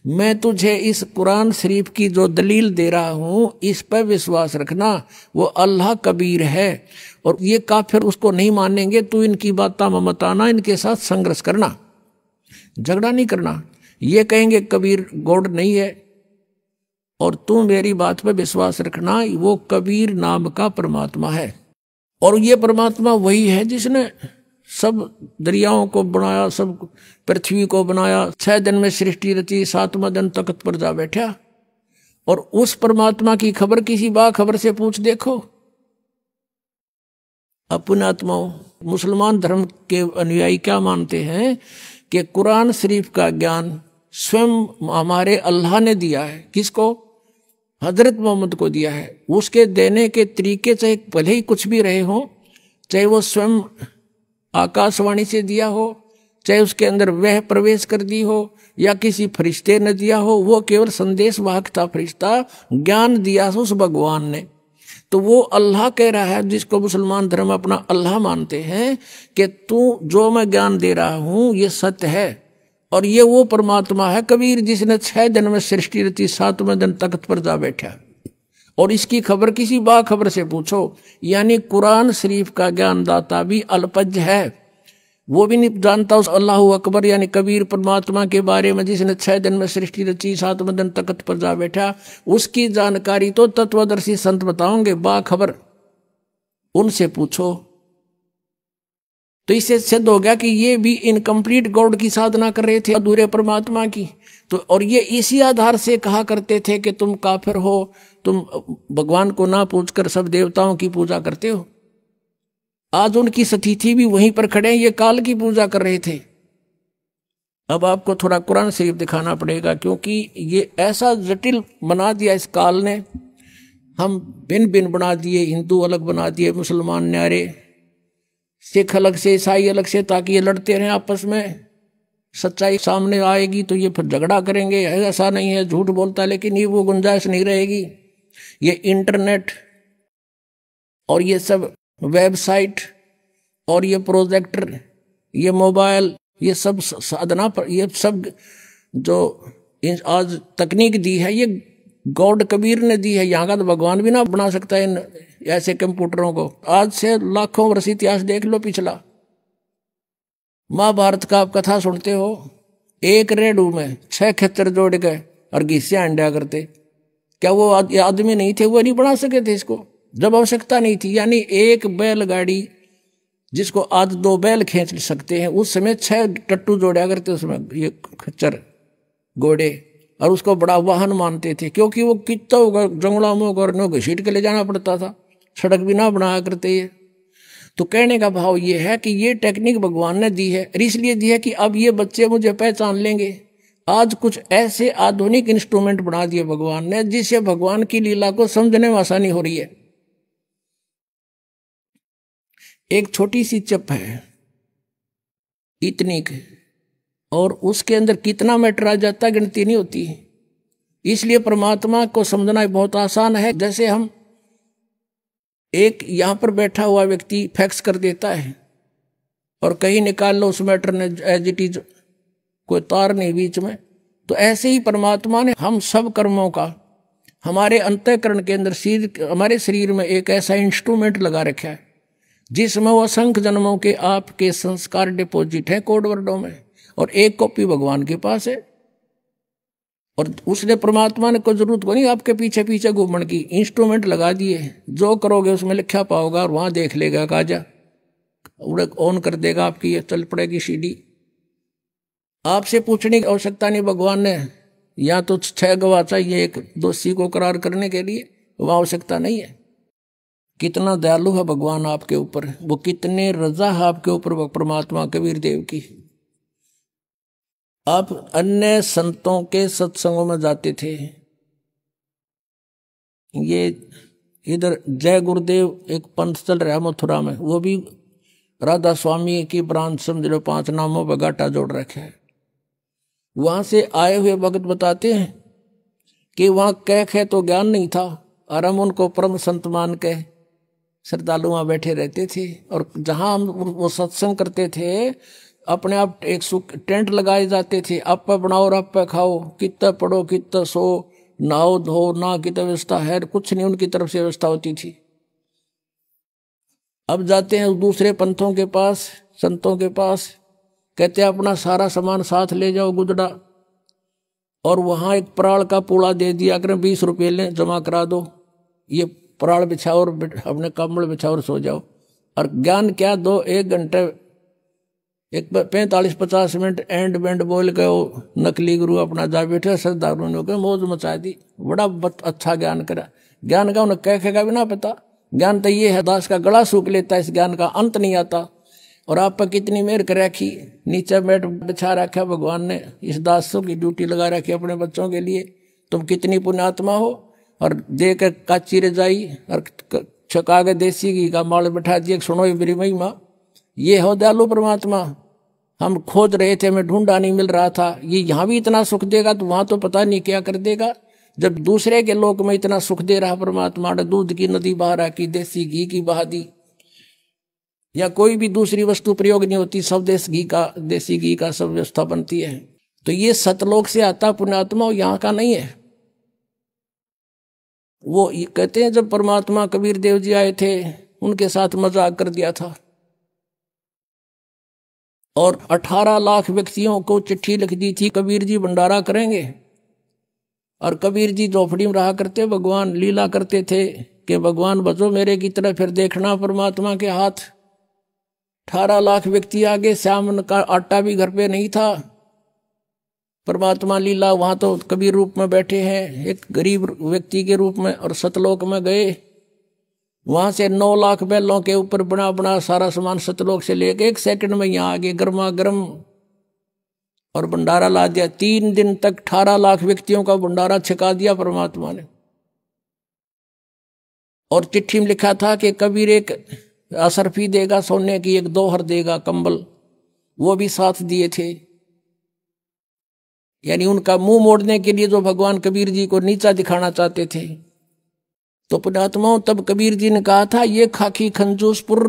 मैं तुझे इस कुरान शरीफ की जो दलील दे रहा हूं इस पर विश्वास रखना, वो अल्लाह कबीर है और ये काफिर उसको नहीं मानेंगे, तू इनकी बातें मत आना, इनके साथ संघर्ष करना, झगड़ा नहीं करना। ये कहेंगे कबीर गॉड नहीं है और तू मेरी बात पर विश्वास रखना, वो कबीर नाम का परमात्मा है। और ये परमात्मा वही है जिसने सब दरियाओं को बनाया, सब पृथ्वी को बनाया, 6 दिन में सृष्टि रची, 7वां दिन तख्त पर जा बैठा। और उस परमात्मा की खबर किसी बाखबर से पूछ देखो। अपने आत्माओं, मुसलमान धर्म के अनुयायी क्या मानते हैं कि कुरान शरीफ का ज्ञान स्वयं हमारे अल्लाह ने दिया है। किसको? हजरत मोहम्मद को दिया है। उसके देने के तरीके चाहे भले ही कुछ भी रहे हो, चाहे वो स्वयं आकाशवाणी से दिया हो, चाहे उसके अंदर वह प्रवेश कर दी हो या किसी फरिश्ते ने दिया हो, वो केवल संदेश वाहक था, फरिश्ता ज्ञान दिया उस भगवान ने। तो वो अल्लाह कह रहा है, जिसको मुसलमान धर्म अपना अल्लाह मानते हैं, कि तू जो मैं ज्ञान दे रहा हूं ये सत्य है। और ये वो परमात्मा है कबीर जिसने 6 दिन में सृष्टि रची, 7वें दिन तख्त पर जा बैठा। और इसकी खबर किसी बाखबर से पूछो। यानी कुरान शरीफ का ज्ञानदाता भी अल्पज्ञ है, वो भी नहीं जानता उस अल्लाह अकबर यानी कबीर परमात्मा के बारे में जिसने 6 दिन में सृष्टि रची, 7वें दिन तख्त पर जा बैठा। उसकी जानकारी तो तत्वदर्शी संत बताओगे, बाखबर, उनसे पूछो। तो इससे सिद्ध हो गया कि ये भी इनकम्प्लीट गॉड की साधना कर रहे थे, अधूरे परमात्मा की। तो और ये इसी आधार से कहा करते थे कि तुम काफिर हो, तुम भगवान को ना पूछकर सब देवताओं की पूजा करते हो। आज उनकी स्थिति भी वहीं पर खड़े हैं, ये काल की पूजा कर रहे थे। अब आपको थोड़ा कुरान शरीफ दिखाना पड़ेगा, क्योंकि ये ऐसा जटिल बना दिया इस काल ने। हम भिन्न भिन्न बना दिए, हिंदू अलग बना दिए, मुसलमान न्यारे, सिख अलग से, ईसाई अलग से, ताकि ये लड़ते रहें आपस में। सच्चाई सामने आएगी तो ये फिर झगड़ा करेंगे, ऐसा नहीं है, झूठ बोलता है, लेकिन ये वो गुंजाइश नहीं रहेगी। ये इंटरनेट और ये सब वेबसाइट और ये प्रोजेक्टर, ये मोबाइल, ये सब साधना पर, ये सब जो आज तकनीक दी है ये गॉड कबीर ने दी है। यहाँ का तो भगवान भी ना बना सकता है इन ऐसे कंप्यूटरों को। आज से लाखों वर्ष इतिहास देख लो पिछला। महाभारत का आप कथा सुनते हो, एक रेडू में 6 खेतर जोड़ के और घिस्से अंडा करते, क्या वो आदमी नहीं थे, वो नहीं बना सके थे इसको जब आवश्यकता नहीं थी? यानी एक बैलगाड़ी जिसको आज 2 बैल खींच सकते हैं, उस समय 6 टट्टू जोड़ा करते उसमें, ये खच्चर घोड़े, और उसको बड़ा वाहन मानते थे, क्योंकि वो कितना होगा जंगलों में और घसीट के ले जाना पड़ता था, सड़क भी ना बनाया करते ये। तो कहने का भाव ये है कि ये टेक्निक भगवान ने दी है, इसलिए दी है कि अब ये बच्चे मुझे पहचान लेंगे। आज कुछ ऐसे आधुनिक इंस्ट्रूमेंट बना दिए भगवान ने जिससे भगवान की लीला को समझने में आसानी हो रही है। एक छोटी सी चिप है इतनी की, और उसके अंदर कितना मैटर आ जाता गिनती नहीं होती। इसलिए परमात्मा को समझना बहुत आसान है। जैसे हम एक यहां पर बैठा हुआ व्यक्ति फैक्स कर देता है और कहीं निकाल लो उस मैटर ने एज इट इज, कोई तार नहीं बीच में, तो ऐसे ही परमात्मा ने हम सब कर्मों का हमारे अंतःकरण के अंदर हमारे शरीर में एक ऐसा इंस्ट्रूमेंट लगा रखा है जिसमें वो असंख्य जन्मों के आपके संस्कार डिपॉजिट है कोड वर्डों में, और एक कॉपी भगवान के पास है। और उसने परमात्मा ने कोई जरूरत को नहीं आपके पीछे पीछे घूमने की, इंस्ट्रूमेंट लगा दिए, जो करोगे उसमें लिखा पाओगा और वहां देख लेगा, काजा ऑन कर देगा आपकी, ये चल पड़ेगी सीडी। आपसे पूछने की आवश्यकता नहीं भगवान ने, या तो 6 गवाह चाहिए एक दोषी को करार करने के लिए, वह आवश्यकता नहीं है। कितना दयालु है भगवान आपके ऊपर, वो कितने रजा है आपके ऊपर वो परमात्मा कबीर देव की। आप अन्य संतों के सत्संगों में जाते थे, ये इधर जय गुरुदेव एक पंथ चल रहा है मथुरा में, वो भी राधा स्वामी की ब्रांच समझ लो, 5 नामों पर गाटा जोड़ रखे है। वहां से आए हुए भगत बताते हैं कि वहां कैख है तो ज्ञान नहीं था, और हम उनको परम संत मान के श्रद्धालु वहां बैठे रहते थे। और जहां हम वो सत्संग करते थे, अपने आप एक टेंट लगाए जाते थे, आप पे बनाओ और आप पे खाओ, कितना पढ़ो कितना सो, नहाओ धो ना कितना व्यवस्था है, कुछ नहीं उनकी तरफ से व्यवस्था होती थी। अब जाते हैं दूसरे पंथों के पास, संतों के पास, कहते हैं अपना सारा सामान साथ ले जाओ गुजड़ा, और वहां एक पराल का पूड़ा दे दिया करें, 20 रुपये लें जमा करा दो, ये पराल बिछाओ और अपने कम्बल बिछाओ और सो जाओ। और ज्ञान क्या, 1 घंटे 45-50 मिनट एंड बैंड बोल के वो नकली गुरु अपना जा बैठे, श्रद्धालु ने होकर मौज मचा दी, बड़ा अच्छा ज्ञान करा। ज्ञान का उन्हें कह भी ना पता, ज्ञान तो ये है दास का गला सूख लेता है, इस ज्ञान का अंत नहीं आता। और आप पर कितनी मेहर कर रखी, नीचे मैट बिछा रखा भगवान ने, इस दासों की ड्यूटी लगा रखी अपने बच्चों के लिए, तुम कितनी पुण्यात्मा हो। और देकर काची रजाई और छका के देसी घी का माल बैठा दिए, सुनो ये मेरी महिमा, ये हो दयालु परमात्मा। हम खोज रहे थे, हमें ढूंढा नहीं मिल रहा था, ये यहाँ भी इतना सुख देगा तो वहां तो पता नहीं क्या कर देगा। जब दूसरे के लोक में इतना सुख दे रहा परमात्मा ने, दूध की नदी बहा रखी, देसी घी की बहा दी, या कोई भी दूसरी वस्तु प्रयोग नहीं होती, सब देसी घी का सब व्यवस्था बनती है। तो ये सतलोक से आता पुण्यात्मा, यहाँ का नहीं है। वो कहते हैं जब परमात्मा कबीर देव जी आए थे, उनके साथ मजाक कर दिया था, और 18 लाख व्यक्तियों को चिट्ठी लिख दी थी, कबीर जी भंडारा करेंगे। और कबीर जी झोपड़ी में रहा करते, भगवान लीला करते थे कि भगवान बचो मेरे की तरफ, फिर देखना परमात्मा के हाथ। 18 लाख व्यक्ति आगे, श्याम का आटा भी घर पे नहीं था, परमात्मा लीला। वहां तो कबीर रूप में बैठे हैं, एक गरीब व्यक्ति के रूप में, और सतलोक में गए, वहां से 9 लाख बैलों के ऊपर बना बना सारा सामान सतलोक से लेके 1 सेकंड में यहाँ आ गए, गर्मा गर्म, और भंडारा ला दिया। 3 दिन तक 18 लाख व्यक्तियों का भंडारा छिका दिया परमात्मा ने। और चिट्ठी में लिखा था कि कबीर एक असरफी देगा सोने की, एक दोहर देगा कंबल, वो भी साथ दिए थे। यानी उनका मुंह मोड़ने के लिए जो भगवान कबीर जी को नीचा दिखाना चाहते थे। तो पुण्यात्माओं, तब कबीर जी ने कहा था, ये खाकी खंजूसपुर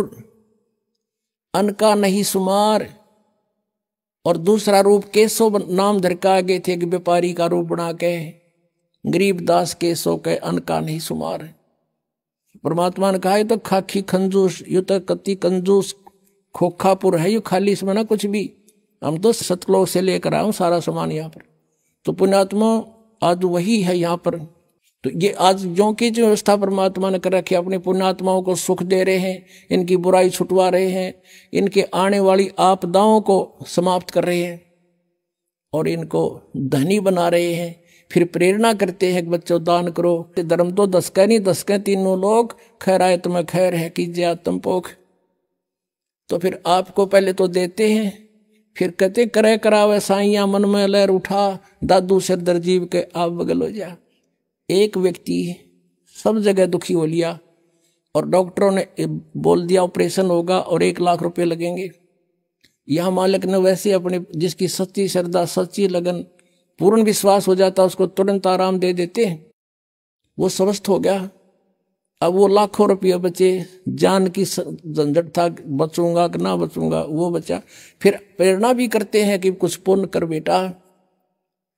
अनका नहीं सुमार। और दूसरा रूप केशव नाम धरका गए थे कि व्यापारी का रूप बना के, गरीब दास केशव के अनका नहीं सुमार। परमात्मा ने कहा, ये तो खाकी खंजूस, ये तो कति कंजूस खोखापुर है, ये खाली इसमें ना कुछ भी, हम तो सतलोक से लेकर आए सारा सामान यहाँ पर। तो पुण्यात्मा आज वही है यहाँ पर। तो ये आज जो की जो व्यवस्था परमात्मा ने कर रखी है, अपनी पुण्यात्माओं को सुख दे रहे हैं, इनकी बुराई छुटवा रहे हैं, इनके आने वाली आपदाओं को समाप्त कर रहे हैं और इनको धनी बना रहे हैं। फिर प्रेरणा करते हैं कि बच्चों दान करो, धर्म तो 10 का नहीं 10 के तीनों लोग, खैर आए तुम्हें खैर है कीजिए आत्म पोख। तो फिर आपको पहले तो देते हैं, फिर कहते करे करावे साइया मन में लहर उठा, दादू सिर दर्जीव के आप बगल हो जा। एक व्यक्ति सब जगह दुखी हो लिया और डॉक्टरों ने बोल दिया ऑपरेशन होगा और 1 लाख रुपए लगेंगे। यह मालिक ने वैसे अपने जिसकी सच्ची श्रद्धा सच्ची लगन पूर्ण विश्वास हो जाता उसको तुरंत आराम दे देते हैं। वो स्वस्थ हो गया, अब वो लाखों रुपये बचे, जान की झंझट था बचूंगा कि ना बचूंगा, वो बचा। फिर प्रेरणा भी करते हैं कि कुछ पुण्य कर बेटा।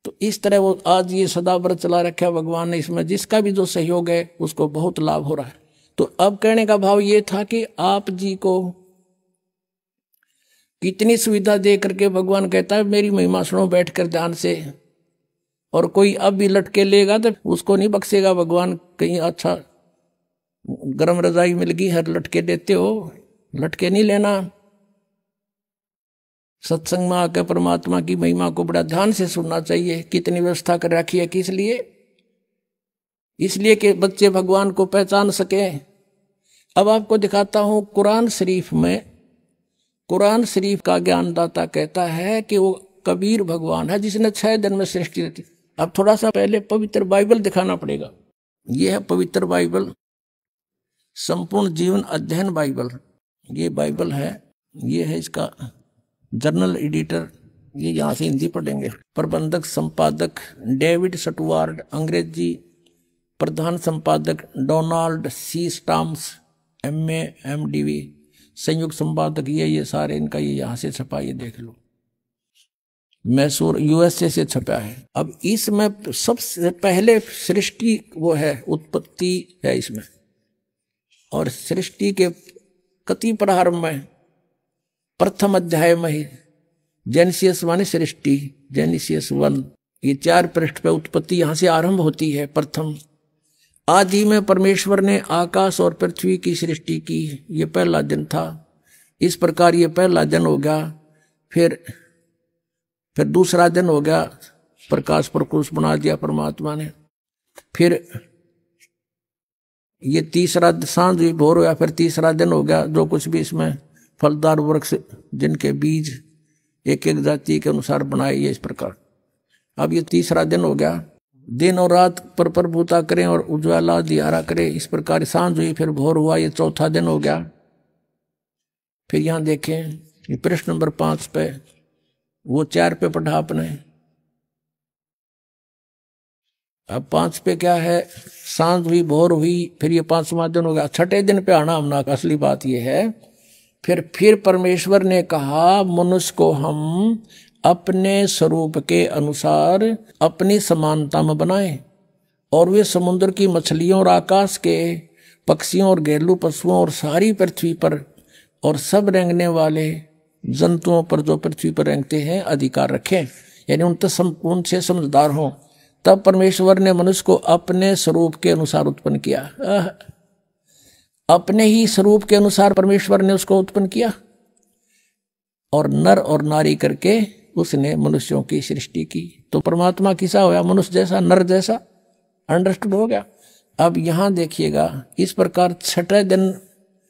तो इस तरह वो आज ये सदा व्रत चला रखा भगवान ने, इसमें जिसका भी जो सहयोग है उसको बहुत लाभ हो रहा है। तो अब कहने का भाव ये था कि आप जी को कितनी सुविधा दे करके भगवान कहता है मेरी महिमा सुनो बैठ कर ध्यान से, और कोई अब भी लटके लेगा तो उसको नहीं बख्शेगा भगवान। कहीं अच्छा गरम रजाई मिल गई, हर लटके देते हो, लटके नहीं लेना। सत्संग में आकर परमात्मा की महिमा को बड़ा ध्यान से सुनना चाहिए। कितनी व्यवस्था कर रखी है, किस लिए? इसलिए कि बच्चे भगवान को पहचान सके। अब आपको दिखाता हूं कुरान शरीफ में, कुरान शरीफ का ज्ञानदाता कहता है कि वो कबीर भगवान है जिसने 6 दिन में सृष्टि रची। अब थोड़ा सा पहले पवित्र बाइबल दिखाना पड़ेगा। यह है पवित्र बाइबल, संपूर्ण जीवन अध्ययन बाइबल। ये बाइबल है, ये है इसका जर्नल एडिटर, ये यहाँ से हिंदी पढ़ेंगे। प्रबंधक संपादक डेविड स्टुअर्ट, अंग्रेजी प्रधान संपादक Donald C Stamps MA MDV, संयुक्त संपादक ये सारे इनका ये यहाँ से छपा, ये देख लो, मैसूर USA से छपा है। अब इसमें सबसे पहले सृष्टि वो है, उत्पत्ति है इसमें, और सृष्टि के कति प्रारंभ में प्रथम अध्याय में ही जेनेसिस 1 सृष्टि, जेनेसिस 1, ये 4 पृष्ठ पे उत्पत्ति यहाँ से आरंभ होती है। प्रथम आदि में परमेश्वर ने आकाश और पृथ्वी की सृष्टि की, ये पहला दिन था। इस प्रकार ये पहला दिन हो गया। फिर दूसरा दिन हो गया, प्रकाश प्रकुश बना दिया परमात्मा ने। फिर ये तीसरा सांझ भी भोर हो गया, फिर तीसरा दिन हो गया। जो कुछ भी इसमें फलदार वृक्ष जिनके बीज एक एक जाति के अनुसार बनाए, ये इस प्रकार। अब ये तीसरा दिन हो गया। दिन और रात पर प्रभुता करें और उज्ज्वला दियारा करे, इस प्रकार सांझ हुई, फिर भोर हुआ, ये चौथा दिन हो गया। फिर यहाँ देखें, ये पृष्ठ नंबर 5 पे, वो 4 पे पढ़ा आपने। अब 5 पे क्या है, सांझ हुई भोर हुई, फिर ये 5वां दिन हो गया। 6ठे दिन पे आना हमना। असली बात ये है, फिर परमेश्वर ने कहा मनुष्य को हम अपने स्वरूप के अनुसार अपनी समानता में बनाएं, और वे समुद्र की मछलियों और आकाश के पक्षियों और घरेलू पशुओं और सारी पृथ्वी पर और सब रेंगने वाले जंतुओं पर जो पृथ्वी पर रेंगते हैं अधिकार रखें, यानी उनसे समझदार हों। तब परमेश्वर ने मनुष्य को अपने स्वरूप के अनुसार उत्पन्न किया। अपने ही स्वरूप के अनुसार परमेश्वर ने उसको उत्पन्न किया, और नर और नारी करके उसने मनुष्यों की सृष्टि की। तो परमात्मा किसा होया, मनुष्य जैसा, नर जैसा। अंडरस्टूड हो गया? अब यहां देखिएगा, इस प्रकार 6ठे दिन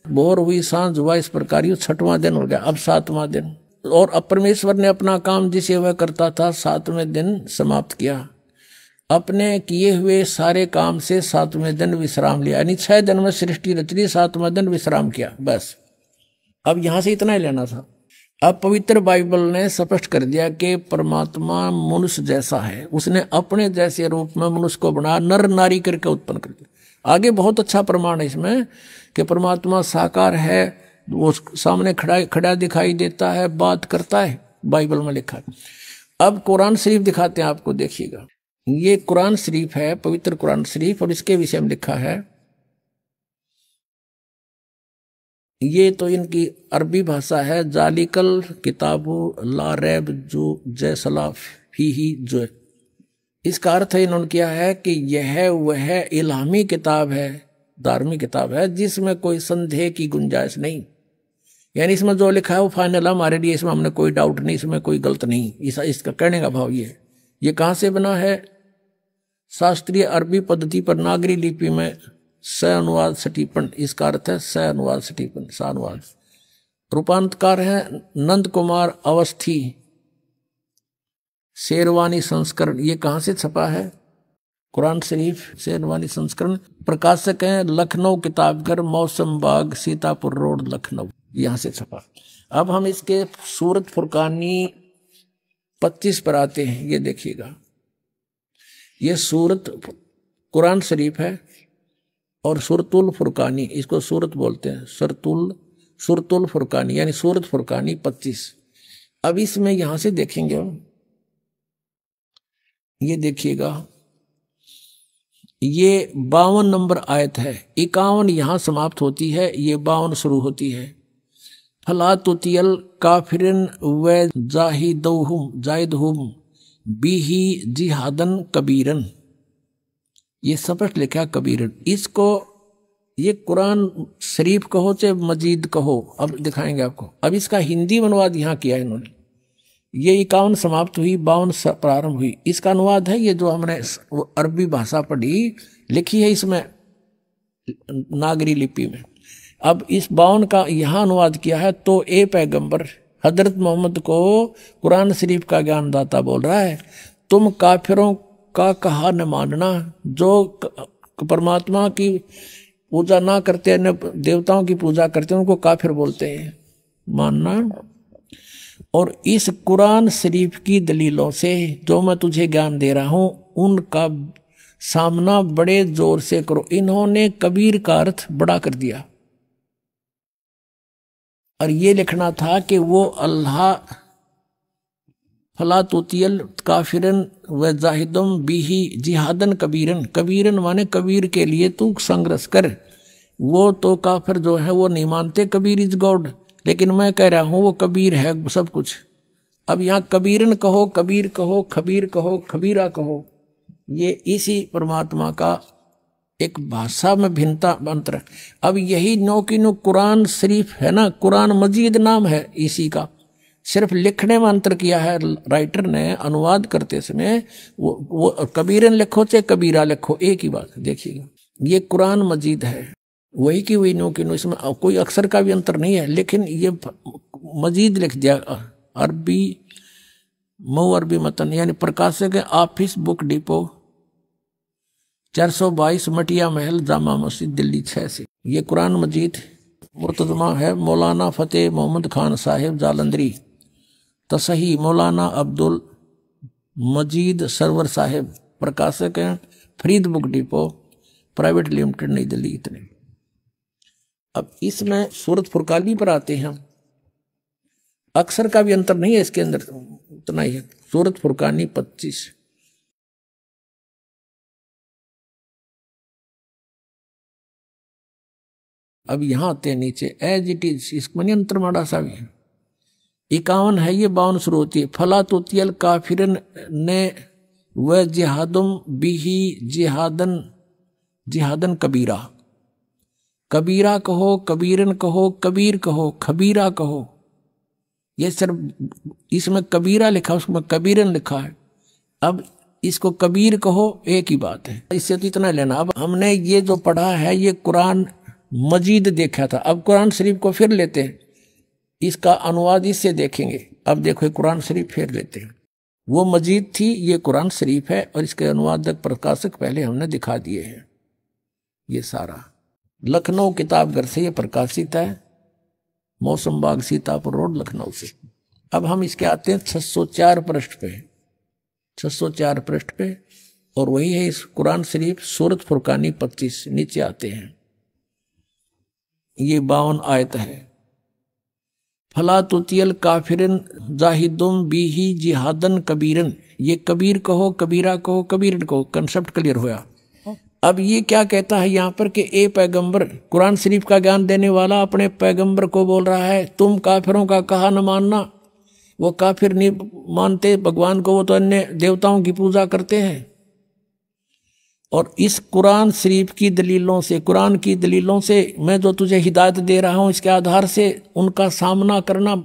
भोर हुई, सांझ हुआ, इस प्रकार ये 6वां दिन हो गया। अब 7वां दिन, और अब परमेश्वर ने अपना काम जिसे वह करता था 7वें दिन समाप्त किया। अपने किए हुए सारे काम से 7वें दिन विश्राम लिया, यानी 6 दिन में सृष्टि रच ली, 7वां दिन विश्राम किया, बस। अब यहां से इतना ही लेना था। अब पवित्र बाइबल ने स्पष्ट कर दिया कि परमात्मा मनुष्य जैसा है, उसने अपने जैसे रूप में मनुष्य को बना, नर नारी करके उत्पन्न कर दिया। आगे बहुत अच्छा प्रमाण है इसमें कि परमात्मा साकार है, वो सामने खड़ा दिखाई देता है, बात करता है, बाइबल में लिखा है। अब कुरान शरीफ दिखाते हैं आपको, देखिएगा। ये कुरान शरीफ है, पवित्र कुरान शरीफ, और इसके विषय में लिखा है। ये तो इनकी अरबी भाषा है। जालिकल किताबु ला रैब जो जैसला फीही जो, इसका अर्थ इन्होंने किया है कि यह वह इल्हामी किताब है, धार्मिक किताब है जिसमें कोई संदेह की गुंजाइश नहीं, यानी इसमें जो लिखा है वो फाइनल है हमारे लिए, इसमें हमने कोई डाउट नहीं, इसमें कोई गलत नहीं। इसका कहने का भाव ये है। ये कहाँ से बना है? शास्त्रीय अरबी पद्धति पर नागरी लिपि में स अनुवाद सटीपन, इसका अर्थ है स अनुवाद सटीपन, स अनुवाद। रूपांतकार है नंद कुमार अवस्थी, शेरवानी संस्करण। ये कहाँ से छपा है? कुरान शरीफ शेरवानी संस्करण। प्रकाशक हैं लखनऊ किताबघर, मौसम बाग, सीतापुर रोड, लखनऊ, यहाँ से छपा। अब हम इसके सूरत फुरकानी 25 पर आते हैं। ये देखिएगा, ये सूरत कुरान शरीफ है और सूरतुल फुरकानी, इसको सूरत बोलते हैं, सूरतुल फुरकानी यानी सूरत फुरकानी 25। अब इसमें यहां से देखेंगे, ये देखिएगा, ये 52 नंबर आयत है। 51 यहां समाप्त होती है, ये 52 शुरू होती है। फला तुतियल काफिरन व जाहिदहुम बिही जिहादन कबीरन, ये स्पष्ट लिखा कबीरन। इसको ये कुरान शरीफ कहो चाहे मजीद कहो, अब दिखाएंगे आपको। अब इसका हिंदी अनुवाद यहाँ किया इन्होंने। ये 51 समाप्त हुई, 52 प्रारंभ हुई। इसका अनुवाद है ये जो हमने अरबी भाषा पढ़ी, लिखी है इसमें नागरी लिपि में। अब इस 52 का यहाँ अनुवाद किया है। तो ए पैगंबर हजरत मोहम्मद को कुरान शरीफ का ज्ञानदाता बोल रहा है, तुम काफिरों का कहा न मानना, जो परमात्मा की पूजा ना करते, न देवताओं की पूजा करते, उनको काफिर बोलते हैं, मानना। और इस कुरान शरीफ की दलीलों से जो मैं तुझे ज्ञान दे रहा हूं उनका सामना बड़े जोर से करो। इन्होंने कबीर का अर्थ बड़ा कर दिया और ये लिखना था कि वो अल्लाह फला तुतियल काफिरन व जाहिदुम बिही जिहादन कबीरन, कबीरन माने कबीर के लिए तू संघर्ष कर। वो तो काफिर जो है वो नहीं मानते कबीर इज गॉड, लेकिन मैं कह रहा हूं वो कबीर है सब कुछ। अब यहाँ कबीरन कहो, कबीर कहो, खबीर कहो, खबीरा कहो, ये इसी परमात्मा का एक भाषा में भिन्नता अंतर। अब यही नो की नो कुरान शरीफ है ना, कुरान मजीद नाम है इसी का, सिर्फ लिखने में अंतर किया है राइटर ने। अनुवाद करते समय वो कबीरन लिखो चाहे कबीरा लिखो, एक ही बात। देखिएगा ये कुरान मजीद है, वही की वही नो की नो, इसमें कोई अक्षर का भी अंतर नहीं है, लेकिन ये मजीद लिख दिया। अरबी मऊ अरबी मतन यानी प्रकाशक है ऑफिस बुक डिपो 422 मटिया महल जामा मस्जिद दिल्ली 6 से। ये कुरान मजीद मुर्तजमा है मौलाना फतेह मोहम्मद खान साहिब जालंधरी, तसही मौलाना अब्दुल मजीद सरवर साहिब, प्रकाशक हैं Farid book depot private limited नई दिल्ली। इतने। अब इसमें सूरत फुरकानी पर आते हैं हम, अक्षर का भी अंतर नहीं है इसके अंदर, उतना ही है। सूरत फुरकानी 25। अब यहां आते हैं नीचे, एज इट इज, इसमें अंतर माड़ा सा भी है। 51 है, ये 52 शुरू होती है। फला तुतियल काफिरन ने व जिहादुम बिही जिहादन कबीरा, कबीरा कहो, कबीरन कहो, कबीर कहो, खबीरा कहो। ये सिर्फ इसमें कबीरा लिखा, उसमें कबीरन लिखा है। अब इसको कबीर कहो, एक ही बात है, इससे तो इतना लेना। अब हमने ये जो पढ़ा है ये कुरान मजीद देखा था, अब कुरान शरीफ को फिर लेते हैं, इसका अनुवाद इससे देखेंगे। अब देखो कुरान शरीफ फिर लेते हैं, वो मजीद थी, ये कुरान शरीफ है और इसके अनुवादक प्रकाशक पहले हमने दिखा दिए हैं। ये सारा लखनऊ किताबघर से ये प्रकाशित है, मौसम बाग सीतापुर रोड लखनऊ से। अब हम इसके आते हैं 604 पृष्ठ पे, 604 पृष्ठ पे, और वही है इस कुरान शरीफ सूरत फुरकानी 25। नीचे आते हैं, ये 52 आयत है। फला तुतियल काफिरन जाहिदुम बिही जिहादन कबीरन, ये कबीर कहो, कबीरा कहो, कबीरन कहो, कंसेप्ट क्लियर हुआ। अब ये क्या कहता है यहाँ पर कि ए पैगंबर, कुरान शरीफ का ज्ञान देने वाला अपने पैगंबर को बोल रहा है तुम काफिरों का कहा न मानना। वो काफिर नहीं मानते भगवान को, वो तो अन्य देवताओं की पूजा करते हैं, और इस कुरान शरीफ की दलीलों से, कुरान की दलीलों से मैं जो तुझे हिदायत दे रहा हूं, इसके आधार से उनका सामना करना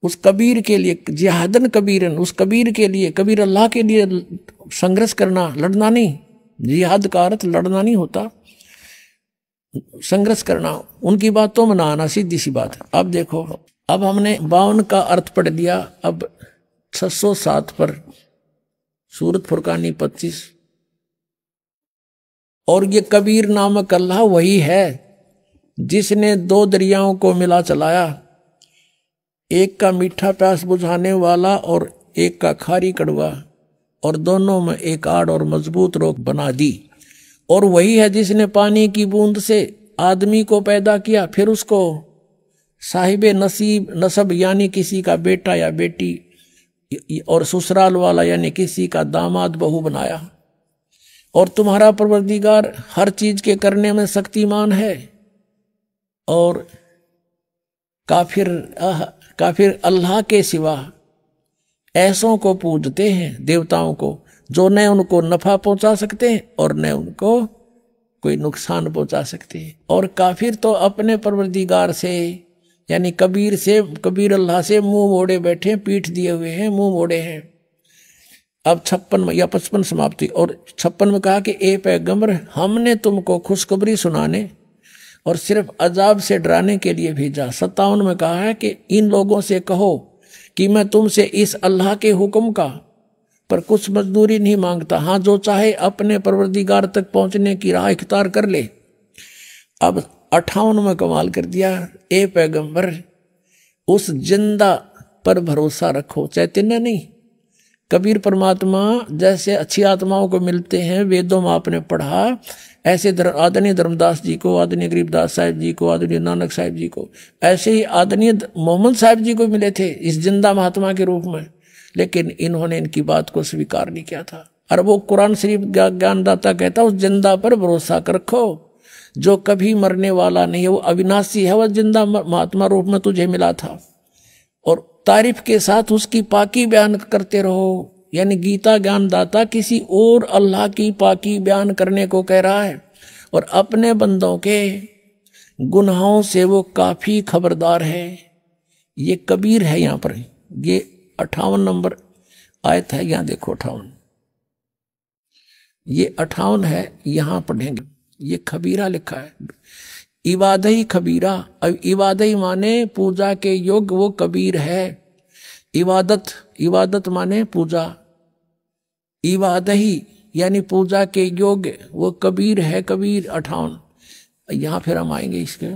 उस कबीर के लिए, जिहादन कबीरन, उस कबीर के लिए, कबीर अल्लाह के लिए संघर्ष करना, लड़ना नहीं। जिहाद का अर्थ लड़ना नहीं होता, संघर्ष करना, उनकी बातों में ना आना, सीधी सी बात। अब देखो, अब हमने 52 का अर्थ पढ़ दिया। अब 607 पर सूरत फुरकानी 25। और ये कबीर नामक अल्लाह वही है जिसने 2 दरियाओं को मिला चलाया, एक का मीठा प्यास बुझाने वाला और एक का खारी कड़वा, और दोनों में एक आड़ और मजबूत रोक बना दी। और वही है जिसने पानी की बूंद से आदमी को पैदा किया, फिर उसको साहिबे नसीब नसब यानी किसी का बेटा या बेटी, और ससुराल वाला यानी किसी का दामाद बहू बनाया। और तुम्हारा परवरदिगार हर चीज के करने में शक्तिमान है। और काफिर अल्लाह के सिवा ऐसों को पूजते हैं, देवताओं को, जो न उनको नफा पहुंचा सकते हैं और न उनको कोई नुकसान पहुंचा सकते हैं। और काफिर तो अपने परवरदिगार से यानी कबीर से, कबीर अल्लाह से मुंह मोड़े बैठे, पीठ दिए हुए हैं, मुंह मोड़े हैं। अब 56 या 55 समाप्ति। और 56 में कहा कि ए पैगंबर, हमने तुमको खुशखबरी सुनाने और सिर्फ अजाब से डराने के लिए भेजा। 57 में कहा है कि इन लोगों से कहो कि मैं तुमसे इस अल्लाह के हुक्म का पर कुछ मजदूरी नहीं मांगता, हाँ जो चाहे अपने परवरदिगार तक पहुंचने की राह इख्तियार कर ले। अब 58 में कमाल कर दिया, ए पैगंबर उस जिंदा पर भरोसा रखो, चैतन्य नहीं। कबीर परमात्मा जैसे अच्छी आत्माओं को मिलते हैं, वेदों में आपने पढ़ा, ऐसे आदरणीय धर्मदास जी को, आदरणीय गरीबदास साहिब जी को, आदरणीय नानक साहिब जी को, ऐसे ही आदरणीय मोहम्मद साहिब जी को मिले थे इस जिंदा महात्मा के रूप में। लेकिन इन्होंने इनकी बात को स्वीकार नहीं किया था। और वो कुरान शरीफ ज्ञानदाता कहता उस जिंदा पर भरोसा रखो जो कभी मरने वाला नहीं है, वो अविनाशी है, वह जिंदा महात्मा रूप में तुझे मिला था। और तारीफ के साथ उसकी पाकी बयान करते रहो। यानी गीता ज्ञानदाता किसी और अल्लाह की पाकी बयान करने को कह रहा है, और अपने बंदों के गुनाहों से वो काफी खबरदार है। ये कबीर है। यहाँ पर ये 58 नंबर आयत है, यहाँ देखो 58, ये 58 है, यहाँ पढ़ेंगे। ये खबीरा लिखा है, इबादही खबीरा। अब इबादही माने पूजा के योग्य वो कबीर है। इबादत माने पूजा, इबादही यानी पूजा के योग्य वो कबीर है। कबीर 58। यहां फिर हम आएंगे इसके।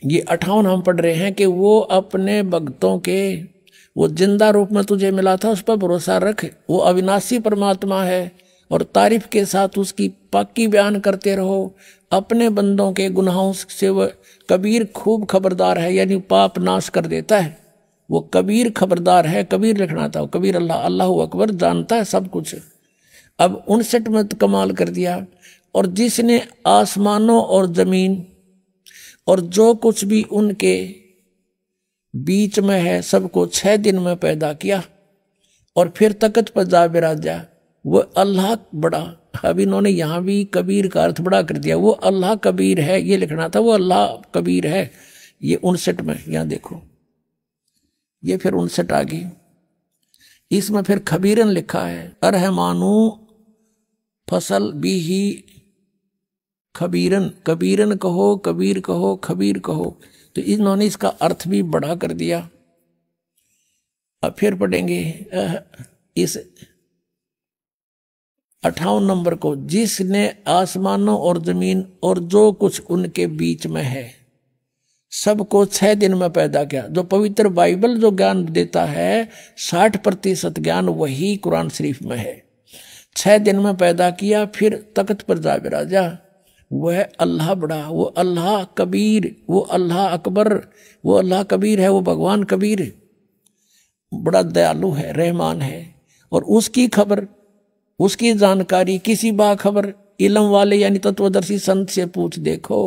ये 58 हम पढ़ रहे हैं कि वो अपने भक्तों के, वो जिंदा रूप में तुझे मिला था, उस पर भरोसा रख, वो अविनाशी परमात्मा है। और तारीफ के साथ उसकी पाकी बयान करते रहो। अपने बंदों के गुनाहों से वह कबीर खूब खबरदार है, यानी पाप नाश कर देता है। वो कबीर खबरदार है। कबीर लिखना था, कबीर अल्लाह अकबर, जानता है सब कुछ। अब 59 में तो कमाल कर दिया। और जिसने आसमानों और जमीन और जो कुछ भी उनके बीच में है सबको 6 दिन में पैदा किया और फिर तख्त पर जा बिराजा, वो अल्लाह बड़ा। अब इन्होंने यहां भी कबीर का अर्थ बड़ा कर दिया। वो अल्लाह कबीर है, ये लिखना था, वो अल्लाह कबीर है। ये 59 में, यहां देखो, ये फिर 59 आ गई। इसमें फिर खबीरन लिखा है, अरहमानू फसल भी ही खबीरन, कबीरन कहो, कबीर कहो, खबीर कहो। तो इन्होंने इसका अर्थ भी बड़ा कर दिया। अब फिर पढ़ेंगे इस 58 नंबर को, जिसने आसमानों और जमीन और जो कुछ उनके बीच में है सबको 6 दिन में पैदा किया। जो पवित्र बाइबल जो ज्ञान देता है 60% ज्ञान वही कुरान शरीफ में है। 6 दिन में पैदा किया, फिर तख्त पर जा बिराजा। वह अल्लाह बड़ा, वो अल्लाह कबीर, वो अल्लाह अकबर, वो अल्लाह कबीर है, वो भगवान कबीर बड़ा दयालु है, रहमान है। और उसकी खबर, उसकी जानकारी किसी बाखबर इल्म वाले यानी तत्वदर्शी संत से पूछ देखो।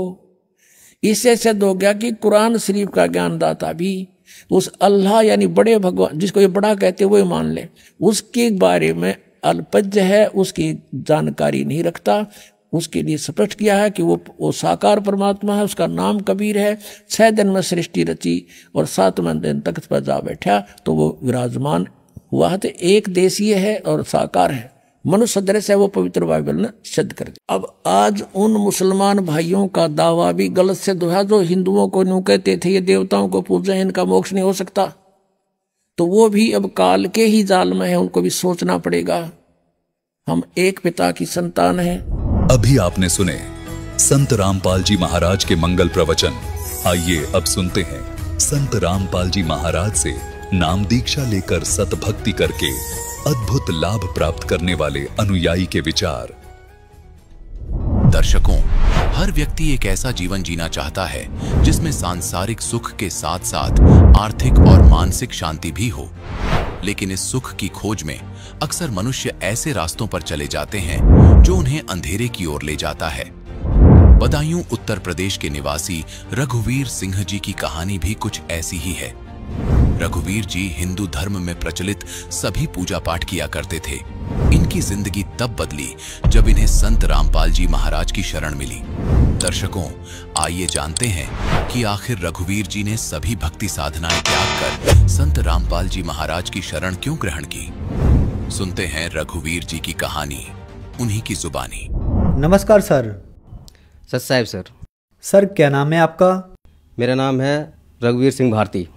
इससे सिद्ध हो गया कि कुरान शरीफ का ज्ञानदाता भी उस अल्लाह यानी बड़े भगवान, जिसको ये बड़ा कहते वो मान ले, उसके बारे में अल्पज्य है उसकी जानकारी नहीं रखता, उसके लिए स्पष्ट किया है कि वो साकार परमात्मा है, उसका नाम कबीर है। 6 दिन में सृष्टि रची और 7वें दिन तख्त पर जा बैठा तो वो विराजमान हुआ है। तो एक देशीय है और साकार है, मनुष्य सदृश है, वो पवित्र बाइबल ने सिद्ध कर दिया। अब आज उन मुसलमान भाइयों का दावा भी गलत सिद्ध हुआ जो हिंदुओं को यूं कहते थे ये देवताओं को पूजे, इनका मोक्ष नहीं हो सकता, तो वो भी अब काल के ही जाल में है, उनको भी सोचना पड़ेगा। हम एक पिता की संतान हैं। अभी आपने सुने संत रामपाल जी महाराज के मंगल प्रवचन। आइए अब सुनते हैं संत रामपाल जी महाराज से नाम दीक्षा लेकर सतभक्ति करके अद्भुत लाभ प्राप्त करने वाले अनुयायी के विचार। दर्शकों, हर व्यक्ति एक ऐसा जीवन जीना चाहता है जिसमें सांसारिक सुख के साथ साथ आर्थिक और मानसिक शांति भी हो, लेकिन इस सुख की खोज में अक्सर मनुष्य ऐसे रास्तों पर चले जाते हैं जो उन्हें अंधेरे की ओर ले जाता है। बदायूं उत्तर प्रदेश के निवासी रघुवीर सिंह जी की कहानी भी कुछ ऐसी ही है। रघुवीर जी हिंदू धर्म में प्रचलित सभी पूजा पाठ किया करते थे। इनकी जिंदगी तब बदली जब इन्हें संत रामपाल जी महाराज की शरण मिली। दर्शकों, आइए जानते हैं कि आखिर रघुवीर जी ने सभी भक्ति साधनाएं त्याग कर संत रामपाल जी महाराज की शरण क्यों ग्रहण की। सुनते हैं रघुवीर जी की कहानी उन्हीं की जुबानी। नमस्कार सर। सत साहिब सर। सर क्या नाम है आपका? मेरा नाम है रघुवीर सिंह भारती।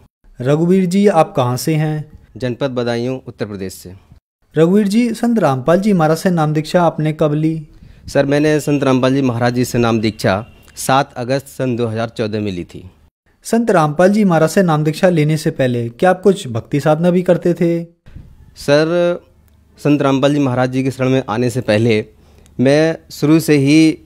रघुवीर जी आप कहाँ से हैं? जनपद बदायूं उत्तर प्रदेश से। रघुवीर जी संत रामपाल जी महाराज से नाम दीक्षा आपने कब ली? सर मैंने संत रामपाल जी महाराज जी से नाम दीक्षा 7 अगस्त सन 2014 में ली थी। संत रामपाल जी महाराज से नाम दीक्षा लेने से पहले क्या आप कुछ भक्ति साधना भी करते थे? सर संत रामपाल जी महाराज जी के शरण में आने से पहले मैं शुरू से ही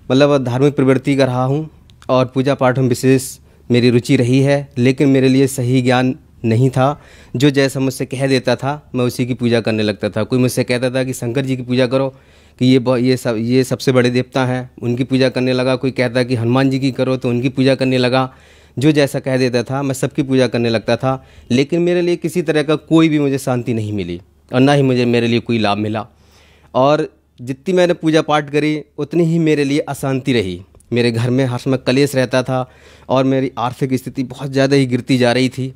मतलब धार्मिक प्रवृत्ति का रहा हूँ और पूजा पाठ में विशेष मेरी रुचि रही है, लेकिन मेरे लिए सही ज्ञान नहीं था। जो जैसा मुझसे कह देता था मैं उसी की पूजा करने लगता था। कोई मुझसे कहता था कि शंकर जी की पूजा करो कि ये सबसे बड़े देवता हैं, उनकी पूजा करने लगा। कोई कहता कि हनुमान जी की करो तो उनकी पूजा करने लगा। जो जैसा कह देता था मैं सबकी पूजा करने लगता था, लेकिन मेरे लिए किसी तरह का कोई भी मुझे शांति नहीं मिली और ना ही मेरे लिए कोई लाभ मिला। और जितनी मैंने पूजा पाठ करी उतनी ही मेरे लिए अशांति रही। मेरे घर में हर समय कलेश रहता था और मेरी आर्थिक स्थिति बहुत ज़्यादा ही गिरती जा रही थी।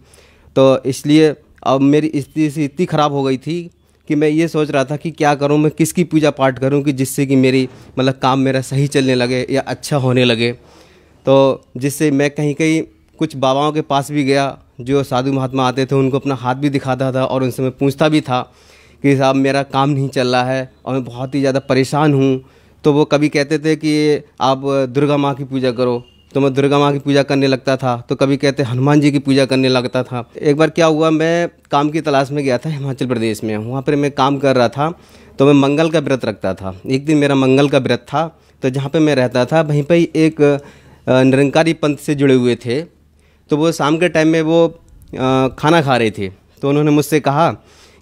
तो इसलिए अब मेरी स्थिति इतनी ख़राब हो गई थी कि मैं ये सोच रहा था कि क्या करूं, मैं किसकी पूजा पाठ करूं कि जिससे कि मेरी मतलब काम मेरा सही चलने लगे या अच्छा होने लगे। तो जिससे मैं कहीं कहीं कुछ बाबाओं के पास भी गया, जो साधु महात्मा आते थे उनको अपना हाथ भी दिखाता था और उनसे मैं पूछता भी था कि साहब मेरा काम नहीं चल रहा है और मैं बहुत ही ज़्यादा परेशान हूँ। तो वो कभी कहते थे कि आप दुर्गा माँ की पूजा करो, तो मैं दुर्गा माँ की पूजा करने लगता था। तो कभी कहते हनुमान जी की पूजा करने लगता था। एक बार क्या हुआ, मैं काम की तलाश में गया था हिमाचल प्रदेश में। वहाँ पर मैं काम कर रहा था तो मैं मंगल का व्रत रखता था। एक दिन मेरा मंगल का व्रत था, तो जहाँ पे मैं रहता था वहीं पर एक निरंकारी पंथ से जुड़े हुए थे। तो वो शाम के टाइम में वो खाना खा रहे थे, तो उन्होंने मुझसे कहा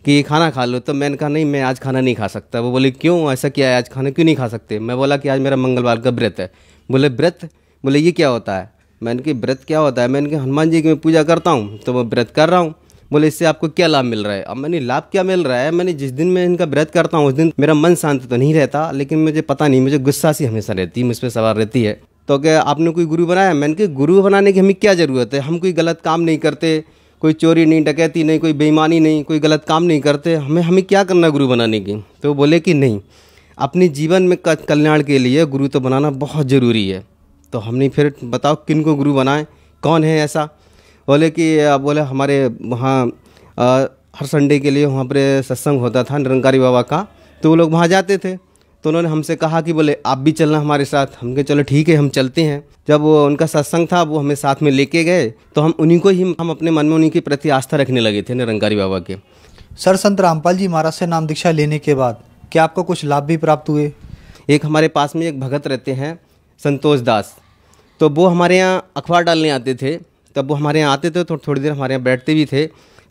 कि खाना खा लो। तो मैंने कहा नहीं, मैं आज खाना नहीं खा सकता। वो बोले क्यों, ऐसा क्या है, आज खाना क्यों नहीं खा सकते? मैं बोला कि आज मेरा मंगलवार का व्रत है। बोले व्रत? बोले ये क्या होता है? मैंने कहा व्रत क्या होता है? मैंने कहा हनुमान जी की मैं पूजा करता हूँ तो मैं व्रत कर रहा हूँ। बोले इससे आपको क्या लाभ मिल रहा है? अब मैंने लाभ क्या मिल रहा है, मैंने जिस दिन मैं इनका व्रत करता हूँ उस दिन मेरा मन शांत तो नहीं रहता, लेकिन मुझे पता नहीं, मुझे गुस्सा सी हमेशा रहती है, मुझ पर सवार रहती है। तो क्या आपने कोई गुरु बनाया? मैंने कहा गुरु बनाने की हमें क्या ज़रूरत है, हम कोई गलत काम नहीं करते, कोई चोरी नहीं, डकैती नहीं, कोई बेईमानी नहीं, कोई गलत काम नहीं करते, हमें क्या करना गुरु बनाने की? तो बोले कि नहीं, अपने जीवन में कल्याण के लिए गुरु तो बनाना बहुत ज़रूरी है। तो हमने फिर बताओ किन को गुरु बनाएं, कौन है ऐसा? बोले हमारे वहाँ हर संडे के लिए वहाँ पर सत्संग होता था निरंकारी बाबा का, तो वो लोग वहाँ जाते थे। तो उन्होंने हमसे कहा कि बोले आप भी चलना हमारे साथ। हम कहे चलो ठीक है, हम चलते हैं। जब वो उनका सत्संग था वो हमें साथ में लेके गए, तो हम उन्हीं को ही हम अपने मन में उन्हीं के प्रति आस्था रखने लगे थे, निरंकारी बाबा के। सर संत रामपाल जी महाराज से नाम दीक्षा लेने के बाद क्या आपको कुछ लाभ भी प्राप्त हुए? एक हमारे पास में एक भगत रहते हैं संतोष दास, तो वो हमारे यहाँ अखबार डालने आते थे। तब वो हमारे यहाँ आते थे तो थोड़ी देर हमारे यहाँ बैठते भी थे।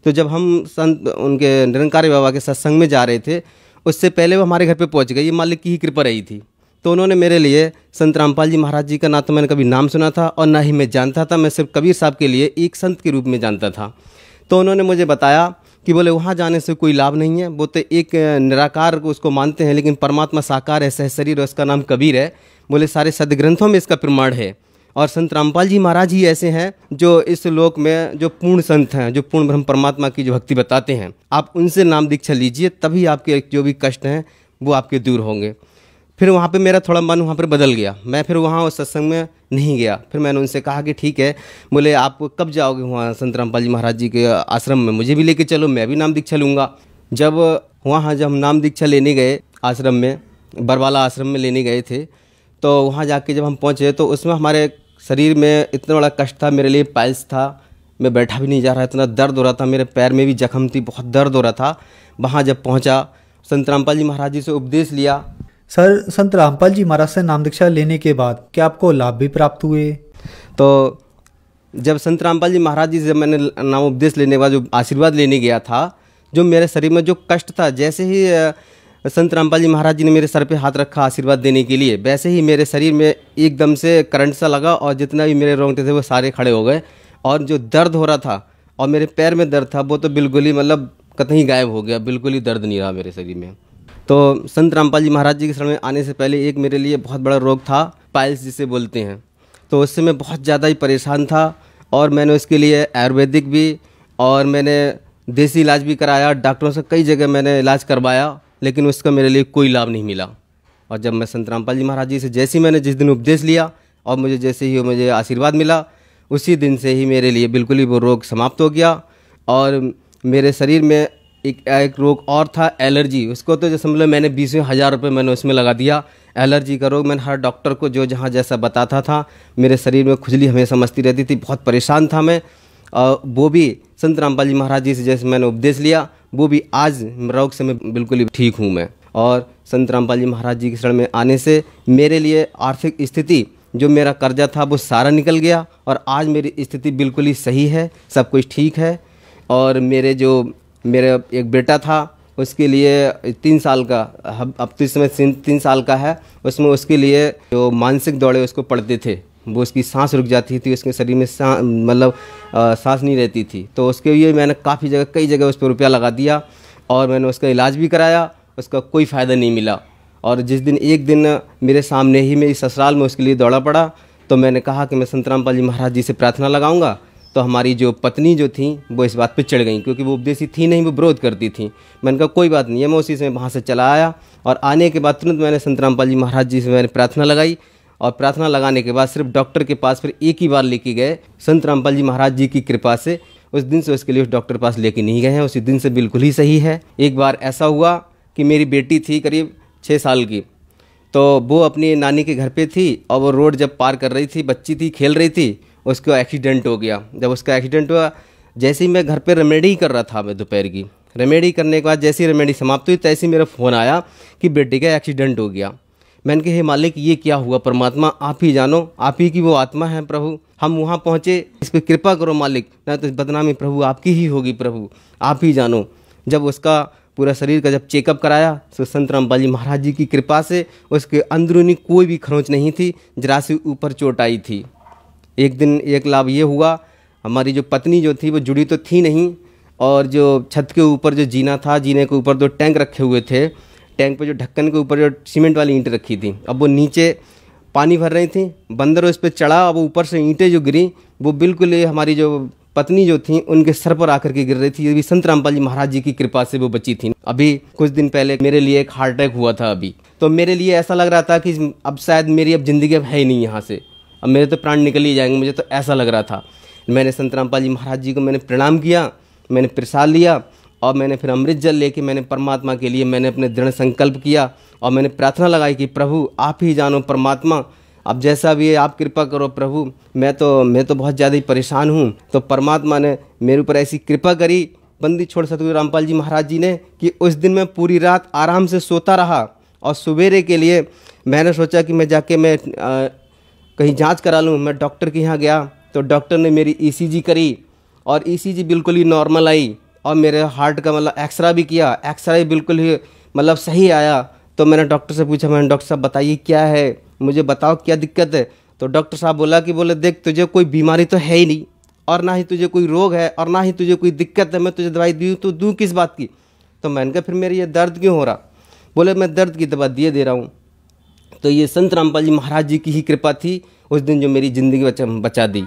तो जब हम संत उनके निरंकारी बाबा के सत्संग में जा रहे थे, उससे पहले वो हमारे घर पे पहुंच गए। ये मालिक की ही कृपा रही थी। तो उन्होंने मेरे लिए संत रामपाल जी महाराज जी का ना तो मैंने कभी नाम सुना था और ना ही मैं जानता था। मैं सिर्फ कबीर साहब के लिए एक संत के रूप में जानता था। तो उन्होंने मुझे बताया कि बोले वहाँ जाने से कोई लाभ नहीं है, वो तो एक निराकार को उसको मानते हैं, लेकिन परमात्मा साकार है, सहशरीर है, उसका नाम कबीर है। बोले सारे सदग्रंथों में इसका प्रमाण है। और संत रामपाल जी महाराज ही ऐसे हैं जो इस लोक में जो पूर्ण संत हैं, जो पूर्ण ब्रह्म परमात्मा की जो भक्ति बताते हैं। आप उनसे नाम दीक्षा लीजिए, तभी आपके जो भी कष्ट हैं वो आपके दूर होंगे। फिर वहाँ पे मेरा थोड़ा मन वहाँ पर बदल गया, मैं फिर वहाँ उस सत्संग में नहीं गया। फिर मैंने उनसे कहा कि ठीक है, बोले आप कब जाओगे वहाँ संत रामपाल जी महाराज जी के आश्रम में, मुझे भी लेके चलो, मैं भी नाम दीक्षा लूँगा। जब हम नाम दीक्षा लेने गए आश्रम में, बरवाला आश्रम में लेने गए थे, तो वहाँ जाके जब हम पहुँचे तो उसमें हमारे शरीर में इतना बड़ा कष्ट था, मेरे लिए पाइल्स था, मैं बैठा भी नहीं जा रहा, इतना दर्द हो रहा था, मेरे पैर में भी जख्म थी, बहुत दर्द हो रहा था। वहाँ जब पहुँचा, संत रामपाल जी महाराज जी से उपदेश लिया। सर, संत रामपाल जी महाराज से नाम दीक्षा लेने के बाद क्या आपको लाभ भी प्राप्त हुए? तो जब संत रामपाल जी महाराज जी से मैंने नाम उपदेश लेने के बाद जो आशीर्वाद लेने गया था, जो मेरे शरीर में जो कष्ट था, जैसे ही संत रामपाल जी महाराज जी ने मेरे सर पे हाथ रखा आशीर्वाद देने के लिए, वैसे ही मेरे शरीर में एकदम से करंट सा लगा और जितना भी मेरे रोंगटे थे वो सारे खड़े हो गए। और जो दर्द हो रहा था और मेरे पैर में दर्द था वो तो बिल्कुल ही मतलब कतई गायब हो गया, बिल्कुल ही दर्द नहीं रहा मेरे शरीर में। तो संत रामपाल जी महाराज जी के शरण में आने से पहले एक मेरे लिए बहुत बड़ा रोग था, पाइल्स जिसे बोलते हैं। तो उससे मैं बहुत ज़्यादा ही परेशान था और मैंने उसके लिए आयुर्वेदिक भी और मैंने देसी इलाज भी कराया, डॉक्टरों से कई जगह मैंने इलाज करवाया, लेकिन उसका मेरे लिए कोई लाभ नहीं मिला। और जब मैं संत रामपाल जी महाराज जी से जैसे ही मैंने जिस दिन उपदेश लिया और मुझे आशीर्वाद मिला, उसी दिन से ही मेरे लिए बिल्कुल ही वो रोग समाप्त हो गया। और मेरे शरीर में एक रोग और था, एलर्जी। उसको तो जैसे मतलब मैंने 20,000 रुपये मैंने उसमें लगा दिया। एलर्जी का रोग मैंने हर डॉक्टर को जो जहाँ जैसा बताता था, मेरे शरीर में खुजली हमेशा मचती रहती थी, बहुत परेशान था मैं। वो भी संत रामपाल जी महाराज जी से जैसे मैंने उपदेश लिया, वो भी आज रोग से मैं बिल्कुल ही ठीक हूँ मैं। और संत रामपाल जी महाराज जी के शरण में आने से मेरे लिए आर्थिक स्थिति, जो मेरा कर्जा था वो सारा निकल गया और आज मेरी स्थिति बिल्कुल ही सही है, सब कुछ ठीक है। और मेरा एक बेटा था, उसके लिए 3 साल का, अब तो इस समय 3 साल का है, उसमें उसके लिए जो मानसिक दौड़े उसको पड़ते थे, वो उसकी सांस रुक जाती थी, उसके शरीर में सांस नहीं रहती थी। तो उसके लिए मैंने कई जगह उस पर रुपया लगा दिया और मैंने उसका इलाज भी कराया, उसका कोई फ़ायदा नहीं मिला। और जिस दिन एक दिन मेरे सामने ही मेरी ससुराल में उसके लिए दौड़ा पड़ा, तो मैंने कहा कि मैं संत रामपाल जी महाराज जी से प्रार्थना लगाऊंगा। तो हमारी जो पत्नी जो थी वो इस बात पे चढ़ गई, क्योंकि वो उपदेशी थी नहीं, वो विरोध करती थी। मैंने कहा कोई बात नहीं है, मैं उसी से वहाँ से चला आया और आने के बाद तुरंत मैंने संत रामपाल जी महाराज जी से मैंने प्रार्थना लगाई। और प्रार्थना लगाने के बाद सिर्फ डॉक्टर के पास फिर एक ही बार लेके गए, संत रामपाल जी महाराज जी की कृपा से। उस दिन से उसके लिए उस डॉक्टर के पास लेके नहीं गए हैं, उसी दिन से बिल्कुल ही सही है। एक बार ऐसा हुआ कि मेरी बेटी थी करीब 6 साल की, तो वो अपनी नानी के घर पे थी और वो रोड जब पार कर रही थी, बच्ची थी, खेल रही थी, उसका एक्सीडेंट हो गया। जब उसका एक्सीडेंट हुआ, जैसे ही मैं घर पे रेमेडी कर रहा था, मैं दोपहर की रेमेडी करने के बाद जैसे ही रेमेडी समाप्त हुई, तैसे ही मेरा फ़ोन आया कि बेटे का एक्सीडेंट हो गया। मैंने कहा हे मालिक, ये क्या हुआ, परमात्मा आप ही जानो, आप ही की वो आत्मा है प्रभु। हम वहाँ पहुँचे, इस पर कृपा करो मालिक, ना तो बदनामी प्रभु आपकी ही होगी, प्रभु आप ही जानो। जब उसका पूरा शरीर का जब चेकअप कराया, तो संत रामपाल जी महाराज जी की कृपा से उसके अंदरूनी कोई भी खरोंच नहीं थी, जरा से ऊपर चोट आई थी। एक दिन एक लाभ ये हुआ, हमारी जो पत्नी जो थी वो जुड़ी तो थी नहीं, और जो छत के ऊपर जो जीना था, जीने के ऊपर 2 टैंक रखे हुए थे, टैंक पे जो ढक्कन के ऊपर जो सीमेंट वाली ईंटें रखी थी, अब वो नीचे पानी भर रही थी, बंदर उस पर चढ़ा, अब ऊपर से ईंटें जो गिरी वो बिल्कुल हमारी जो पत्नी जो थी उनके सर पर आकर के गिर रही थी। ये भी संत रामपाल जी महाराज जी की कृपा से वो बची थी। अभी कुछ दिन पहले मेरे लिए एक हार्ट अटैक हुआ था अभी, तो मेरे लिए ऐसा लग रहा था कि अब शायद मेरी अब ज़िंदगी अब है ही नहीं यहाँ से, अब मेरे तो प्राण निकल ही जाएंगे, मुझे तो ऐसा लग रहा था। मैंने संत रामपाल जी महाराज जी को मैंने प्रणाम किया, मैंने प्रसाद लिया और मैंने फिर अमृत जल लेके मैंने परमात्मा के लिए मैंने अपने दृढ़ संकल्प किया और मैंने प्रार्थना लगाई कि प्रभु आप ही जानो परमात्मा, अब जैसा भी है आप कृपा करो प्रभु, मैं तो बहुत ज़्यादा ही परेशान हूँ। तो परमात्मा ने मेरे ऊपर ऐसी कृपा करी, बंदी छोड़ सतगुरु रामपाल जी महाराज जी ने, कि उस दिन मैं पूरी रात आराम से सोता रहा और सवेरे के लिए मैंने सोचा कि मैं जाके मैं कहीं जांच करा लूँ। मैं डॉक्टर के यहाँ गया तो डॉक्टर ने मेरी ईसीजी करी और ईसीजी बिल्कुल ही नॉर्मल आई और मेरे हार्ट का मतलब एक्सरा भी किया, एक्सरा बिल्कुल ही मतलब सही आया। तो मैंने डॉक्टर से पूछा, मैंने डॉक्टर साहब बताइए क्या है, मुझे बताओ क्या दिक्कत है। तो डॉक्टर साहब बोले देख तुझे कोई बीमारी तो है ही नहीं और ना ही तुझे कोई रोग है और ना ही तुझे कोई दिक्कत है, मैं तुझे दवाई दी तो दूँ किस बात की। तो मैंने कहा फिर मेरे ये दर्द क्यों हो रहा? बोले मैं दर्द की दवा दिए दे रहा हूँ। तो ये संत रामपाल जी महाराज जी की ही कृपा थी उस दिन जो मेरी ज़िंदगी बचा दी।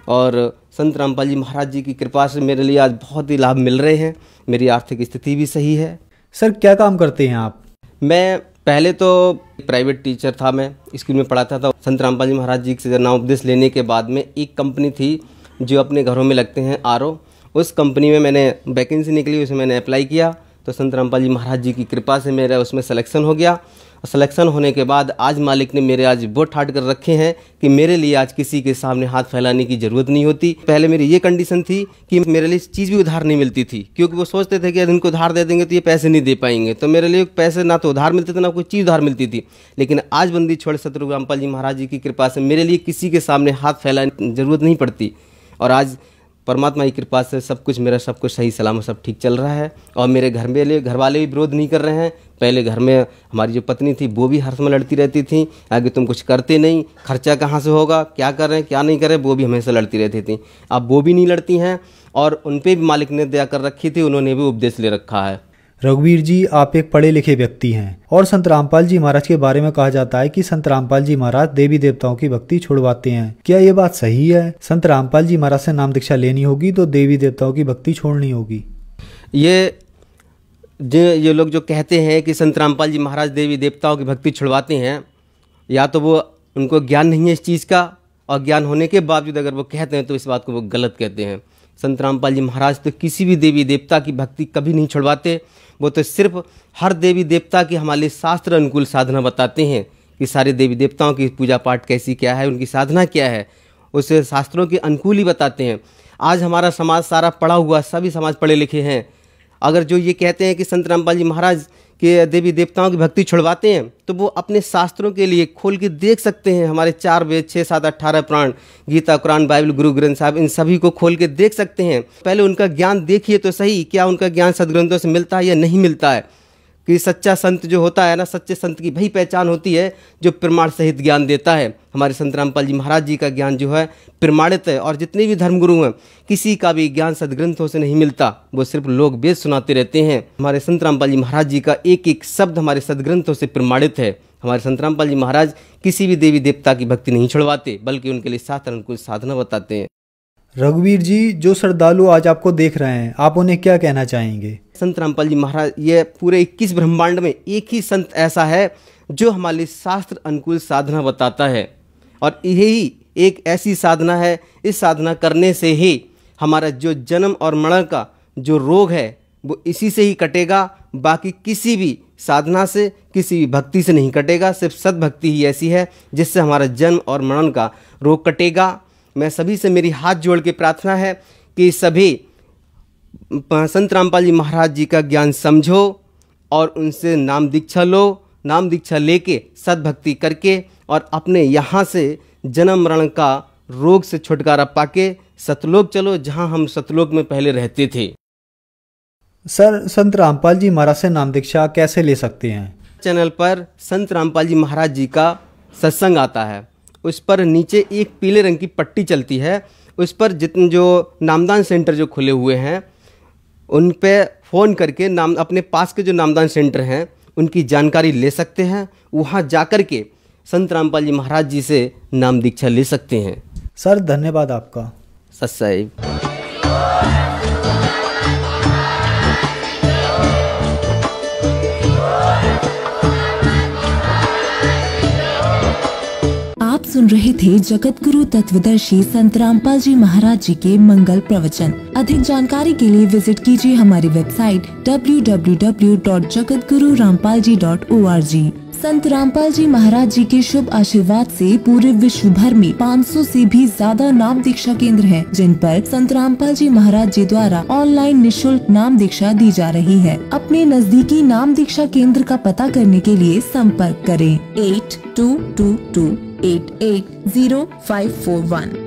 और संत रामपाल जी महाराज जी की कृपा से मेरे लिए आज बहुत ही लाभ मिल रहे हैं। मेरी आर्थिक स्थिति भी सही है। सर क्या काम करते हैं आप? मैं पहले तो प्राइवेट टीचर था, मैं स्कूल में पढ़ाता था। संत रामपाल जी महाराज जी से नाम उपदेश लेने के बाद में एक कंपनी थी जो अपने घरों में लगते हैं आरओ, उस कंपनी में मैंने वैकेंसी निकली, उसमें मैंने अप्लाई किया। तो संत रामपाल जी महाराज जी की कृपा से मेरा उसमें सिलेक्शन हो गया। और सिलेक्शन होने के बाद आज मालिक ने मेरे आज वो ठाट कर रखे हैं कि मेरे लिए आज किसी के सामने हाथ फैलाने की ज़रूरत नहीं होती। पहले मेरी ये कंडीशन थी कि मेरे लिए चीज़ भी उधार नहीं मिलती थी, क्योंकि वो सोचते थे कि यदि इनको उधार दे देंगे तो ये पैसे नहीं दे पाएंगे। तो मेरे लिए पैसे ना तो उधार मिलते थे ना कोई चीज़ उधार मिलती थी। लेकिन आज बंदी छोड़ सतगुरु रामपाल जी महाराज जी की कृपा से मेरे लिए किसी के सामने हाथ फैलाने की ज़रूरत नहीं पड़ती। और आज परमात्मा की कृपा से सब कुछ मेरा सब कुछ सही सलामत सब ठीक चल रहा है। और मेरे घर वाले भी विरोध नहीं कर रहे हैं। पहले घर में हमारी जो पत्नी थी वो भी हर समय लड़ती रहती थी, आगे तुम कुछ करते नहीं, खर्चा कहाँ से होगा, क्या कर रहे हैं क्या नहीं कर रहे, वो भी हमेशा लड़ती रहती थी। अब वो भी नहीं लड़ती हैं और उन पर भी मालिक ने दया कर रखी थी, उन्होंने भी उपदेश ले रखा है। रघुवीर जी, आप एक पढ़े लिखे व्यक्ति हैं और संत रामपाल जी महाराज के बारे में कहा जाता है कि संत रामपाल जी महाराज देवी देवताओं की भक्ति छुड़वाते हैं। क्या ये बात सही है? संत रामपाल जी महाराज से नाम दीक्षा लेनी होगी तो देवी देवताओं की भक्ति छोड़नी होगी? ये लोग जो कहते हैं कि संत रामपाल जी महाराज देवी देवताओं की भक्ति छुड़वाते हैं, या तो वो उनको ज्ञान नहीं है इस चीज़ का, और ज्ञान होने के बावजूद अगर वो कहते हैं तो इस बात को वो गलत कहते हैं। संत रामपाल जी महाराज तो किसी भी देवी देवता की भक्ति कभी नहीं छुड़वाते। वो तो सिर्फ हर देवी देवता की हमारे लिए शास्त्र अनुकूल साधना बताते हैं कि सारे देवी देवताओं की पूजा पाठ कैसी क्या है, उनकी साधना क्या है, उसे शास्त्रों के अनुकूल ही बताते हैं। आज हमारा समाज सारा पढ़ा हुआ, सभी समाज पढ़े लिखे हैं। अगर जो ये कहते हैं कि संत रामपाल जी महाराज के देवी देवताओं की भक्ति छुड़वाते हैं तो वो अपने शास्त्रों के लिए खोल के देख सकते हैं। हमारे 4 वेद 6 7 18 पुराण, गीता, कुरान, बाइबल, गुरु ग्रंथ साहब, इन सभी को खोल के देख सकते हैं। पहले उनका ज्ञान देखिए तो सही, क्या उनका ज्ञान सदग्रंथों से मिलता है या नहीं मिलता है। कि सच्चा संत जो होता है ना, सच्चे संत की वही पहचान होती है जो प्रमाण सहित ज्ञान देता है। हमारे संत रामपाल जी महाराज जी का ज्ञान जो है प्रमाणित है। और जितने भी धर्मगुरु हैं किसी का भी ज्ञान सदग्रंथों से नहीं मिलता, वो सिर्फ लोग वेद सुनाते रहते हैं। हमारे संत रामपाल जी महाराज जी का एक एक शब्द हमारे सदग्रंथों से प्रमाणित है। हमारे संत रामपाल जी महाराज किसी भी देवी देवता की भक्ति नहीं छुड़वाते, बल्कि उनके लिए शास्त्र अनुकूल साधना बताते हैं। रघुवीर जी, जो श्रद्धालु आज आपको देख रहे हैं, आप उन्हें क्या कहना चाहेंगे? संत रामपाल जी महाराज, ये पूरे 21 ब्रह्मांड में एक ही संत ऐसा है जो हमारे लिए शास्त्र अनुकूल साधना बताता है। और यही एक ऐसी साधना है, इस साधना करने से ही हमारा जो जन्म और मरण का जो रोग है वो इसी से ही कटेगा। बाकी किसी भी साधना से, किसी भी भक्ति से नहीं कटेगा। सिर्फ सद्भक्ति ही ऐसी है जिससे हमारा जन्म और मरण का रोग कटेगा। मैं सभी से मेरी हाथ जोड़ के प्रार्थना है कि सभी संत रामपाल जी महाराज जी का ज्ञान समझो और उनसे नाम दीक्षा लो। नाम दीक्षा लेके सद्भक्ति करके और अपने यहाँ से जन्म मरण का रोग से छुटकारा पाके सतलोक चलो, जहाँ हम सतलोक में पहले रहते थे। सर, संत रामपाल जी महाराज से नाम दीक्षा कैसे ले सकते हैं? चैनल पर संत रामपाल जी महाराज जी का सत्संग आता है, उस पर नीचे एक पीले रंग की पट्टी चलती है। उस पर जितने जो नामदान सेंटर जो खुले हुए हैं उन पे फ़ोन करके अपने पास के जो नामदान सेंटर हैं उनकी जानकारी ले सकते हैं। वहाँ जाकर के संत रामपाल जी महाराज जी से नाम दीक्षा ले सकते हैं। सर, धन्यवाद आपका। सत साहिब। आप सुन रहे थे जगत गुरु तत्वदर्शी संत रामपाल जी महाराज जी के मंगल प्रवचन। अधिक जानकारी के लिए विजिट कीजिए हमारी वेबसाइट www.jagatgururampalji.org। संत रामपाल जी महाराज जी के शुभ आशीर्वाद से पूरे विश्व भर में 500 से भी ज्यादा नाम दीक्षा केंद्र हैं, जिन पर संत रामपाल जी महाराज जी द्वारा ऑनलाइन निःशुल्क नाम दीक्षा दी जा रही है। अपने नजदीकी नाम दीक्षा केंद्र का पता करने के लिए संपर्क करें 8222880541।